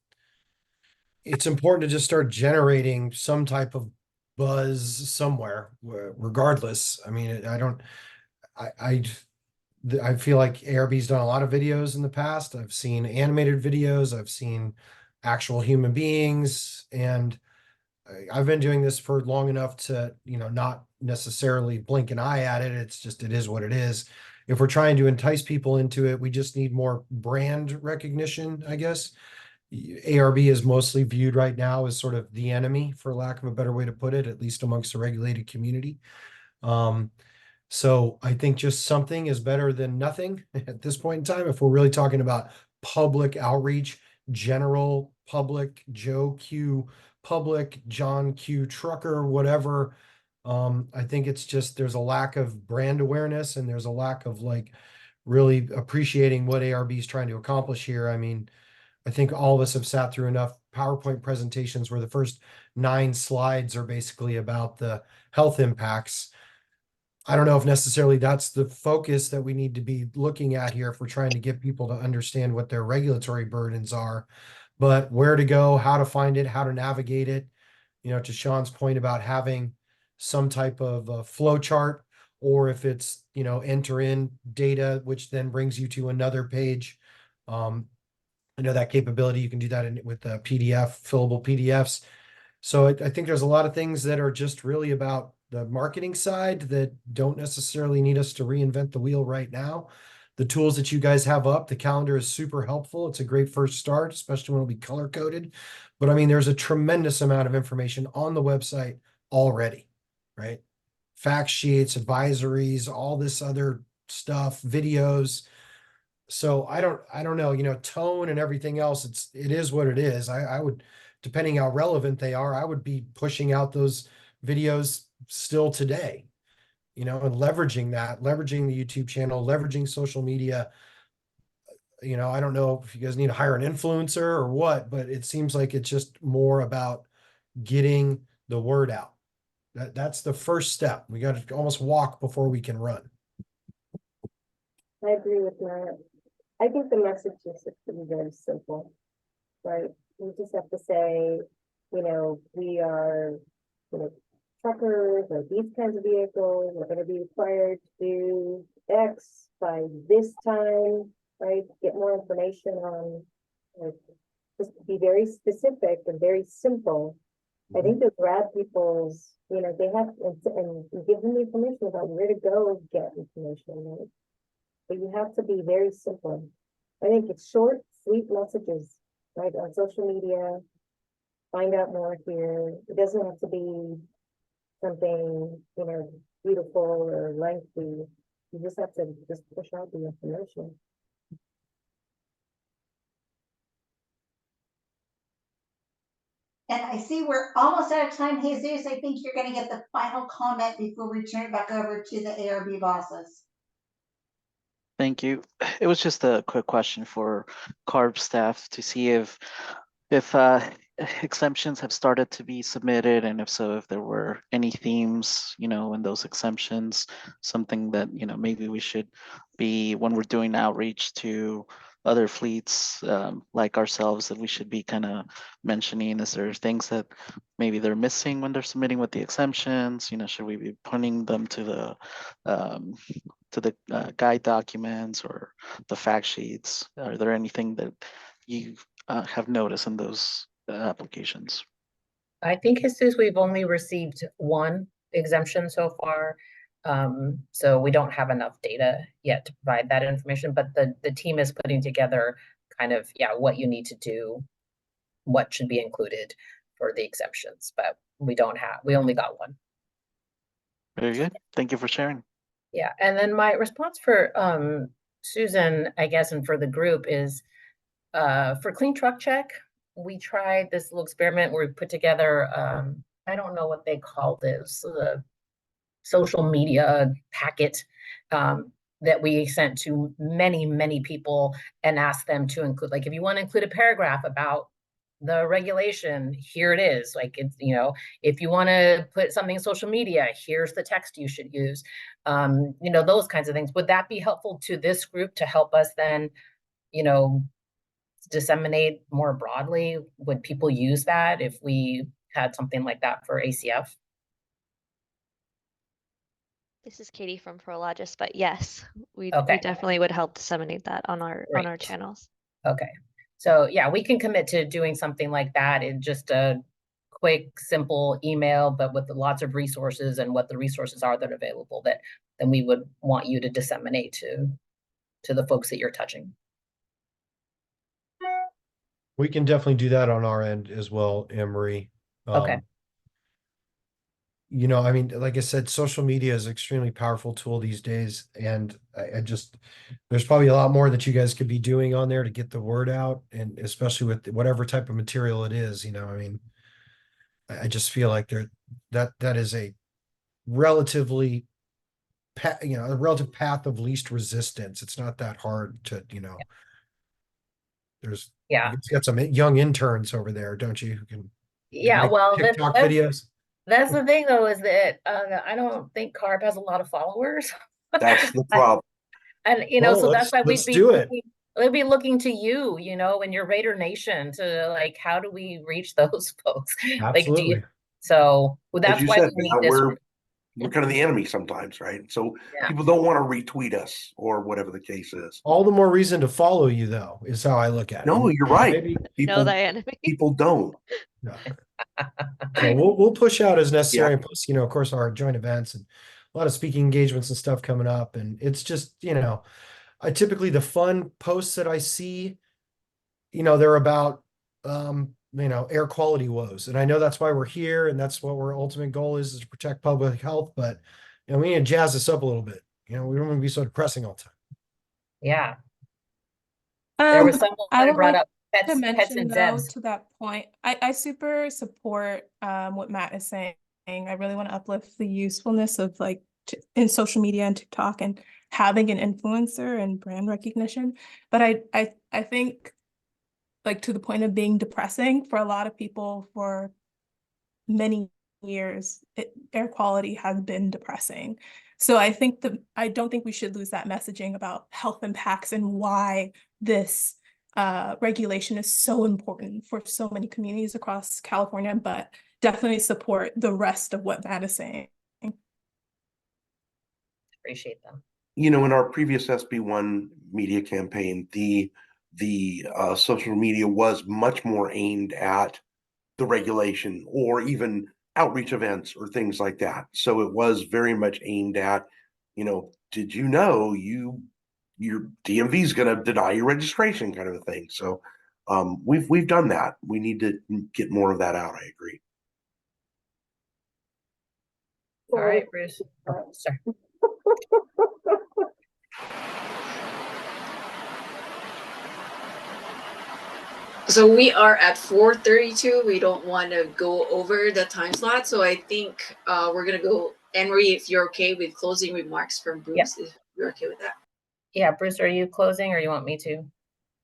important to just start generating some type of buzz somewhere, regardless. I mean, I feel like ARB's done a lot of videos in the past. I've seen animated videos, I've seen actual human beings, and I've been doing this for long enough to, not necessarily blink an eye at it. It's just, it is what it is. If we're trying to entice people into it, we just need more brand recognition, I guess. ARB is mostly viewed right now as sort of the enemy, for lack of a better way to put it, at least amongst the regulated community. So I think just something is better than nothing at this point in time. If we're really talking about public outreach, general public, Joe Q public, John Q trucker, whatever. I think it's just, there's a lack of brand awareness and there's a lack of really appreciating what ARB is trying to accomplish here. I mean, I think all of us have sat through enough PowerPoint presentations where the first 9 slides are basically about the health impacts. I don't know if necessarily that's the focus that we need to be looking at here if we're trying to get people to understand what their regulatory burdens are, but where to go, how to find it, how to navigate it. To Sean's point about having some type of flow chart, or if it's, enter in data, which then brings you to another page. I know that capability, you can do that with PDF, fillable PDFs. So I think there's a lot of things that are just really about the marketing side that don't necessarily need us to reinvent the wheel right now. The tools that you guys have up, the calendar is super helpful. It's a great first start, especially when it'll be color coded. But I mean, there's a tremendous amount of information on the website already, right? Fact sheets, advisories, all this other stuff, videos. So I don't know, tone and everything else, it is what it is. I would, depending how relevant they are, I would be pushing out those videos still today, and leveraging the YouTube channel, leveraging social media. I don't know if you guys need to hire an influencer or what, but it seems like it's just more about getting the word out. That's the first step. We got to almost walk before we can run.
I agree with that. I think the message is very simple, right? We just have to say, we are, truckers or these kinds of vehicles are going to be required to do X by this time, right? Get more information on, just be very specific and very simple. I think to grab people's, they have, and give them the information about where to go get information, right? But you have to be very simple. I think it's short, sweet messages, right? On social media, find out more here. It doesn't have to be something, beautiful or lengthy. You just have to just push out the information.
And I see we're almost out of time. Jesus, I think you're going to get the final comment before we turn it back over to the ARB bosses.
Thank you. It was just a quick question for CARB staff to see if exemptions have started to be submitted, and if so, if there were any themes, in those exemptions, something that, maybe we should be, when we're doing outreach to other fleets like ourselves, that we should be kind of mentioning. Is there things that maybe they're missing when they're submitting with the exemptions? Should we be pointing them to the guide documents or the fact sheets? Are there anything that you have noticed in those applications?
I think, Jesus, we've only received one exemption so far. So we don't have enough data yet to provide that information, but the team is putting together kind of, what you need to do, what should be included for the exemptions, but we only got one.
Very good. Thank you for sharing.
Yeah, and then my response for Susan, I guess, and for the group is for Clean Truck Check, we tried this little experiment where we put together, I don't know what they called this, the social media packet that we sent to many, many people and asked them to include, like, if you want to include a paragraph about the regulation, here it is. Like, it's, if you want to put something in social media, here's the text you should use. Those kinds of things. Would that be helpful to this group to help us then, disseminate more broadly? Would people use that if we had something like that for ACF?
This is Katie from Prologis, but yes, we
Okay.
definitely would help disseminate that on our
Great.
channels.
Okay. So yeah, we can commit to doing something like that in just a quick, simple email, but with lots of resources and what the resources are that are available that then we would want you to disseminate to the folks that you're touching.
We can definitely do that on our end as well, Anne-Marie.
Okay.
I mean, like I said, social media is an extremely powerful tool these days. And I just, there's probably a lot more that you guys could be doing on there to get the word out. And especially with whatever type of material it is, I mean, I just feel like that is a relatively, a relative path of least resistance. It's not that hard to, there's,
Yeah.
you've got some young interns over there, don't you, who can make
Well,
TikTok videos?
That's the thing, though, is that I don't think CARB has a lot of followers.
That's the problem.
And
Well,
so that's why
let's do it.
We'd be looking to you, and your Raider Nation to, like, how do we reach those folks?
Absolutely.
Like, so that's
As you
why
said,
we need this.
we're kind of the enemy sometimes, right? So
Yeah.
people don't want to retweet us or whatever the case is.
All the more reason to follow you, though, is how I look at it.
No, you're right.
Maybe
No, the enemy.
People don't.
no. So we'll push out as necessary,
Yeah.
and plus, of course, our joint events and a lot of speaking engagements and stuff coming up. And it's just, I typically, the fun posts that I see, they're about air quality woes. And I know that's why we're here, and that's what our ultimate goal is to protect public health. But we need to jazz this up a little bit. We don't want to be so depressing all the time.
Yeah. There was someone
I
that
would
brought
like
up
to
pets
mention,
and
though,
Zebs.
to that point, I super support what Matt is saying. I really want to uplift the usefulness of, like, in social media and TikTok and having an influencer and brand recognition. But I think, like, to the point of being depressing for a lot of people for many years, air quality has been depressing. So I don't think we should lose that messaging about health impacts and why this regulation is so important for so many communities across California, but definitely support the rest of what Matt is saying.
Appreciate them.
In our previous SB1 media campaign, the social media was much more aimed at the regulation or even outreach events or things like that. So it was very much aimed at, did you know your DMV is going to deny your registration, kind of a thing. So we've done that. We need to get more of that out. I agree.
All right, Bruce. Oh, sorry.
So we are at 4:32. We don't want to go over the time slot. So I think we're going to go, Anne-Marie, if you're okay with closing remarks from Bruce, if you're okay with that.
Yeah, Bruce, are you closing or you want me to?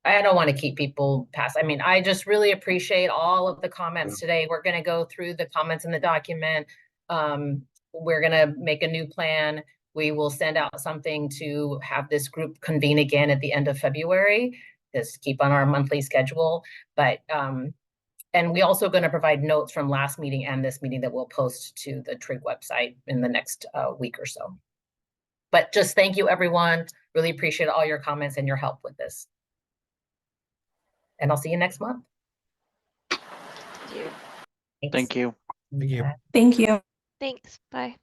I don't want to keep people past. I mean, I just really appreciate all of the comments today. We're going to go through the comments in the document. We're going to make a new plan. We will send out something to have this group convene again at the end of February. Just keep on our monthly schedule. But and we also going to provide notes from last meeting and this meeting that we'll post to the TRIG website in the next week or so. But just thank you, everyone. Really appreciate all your comments and your help with this. And I'll see you next month.
Thank you.
Thank you.
Thank you.
Thanks. Bye.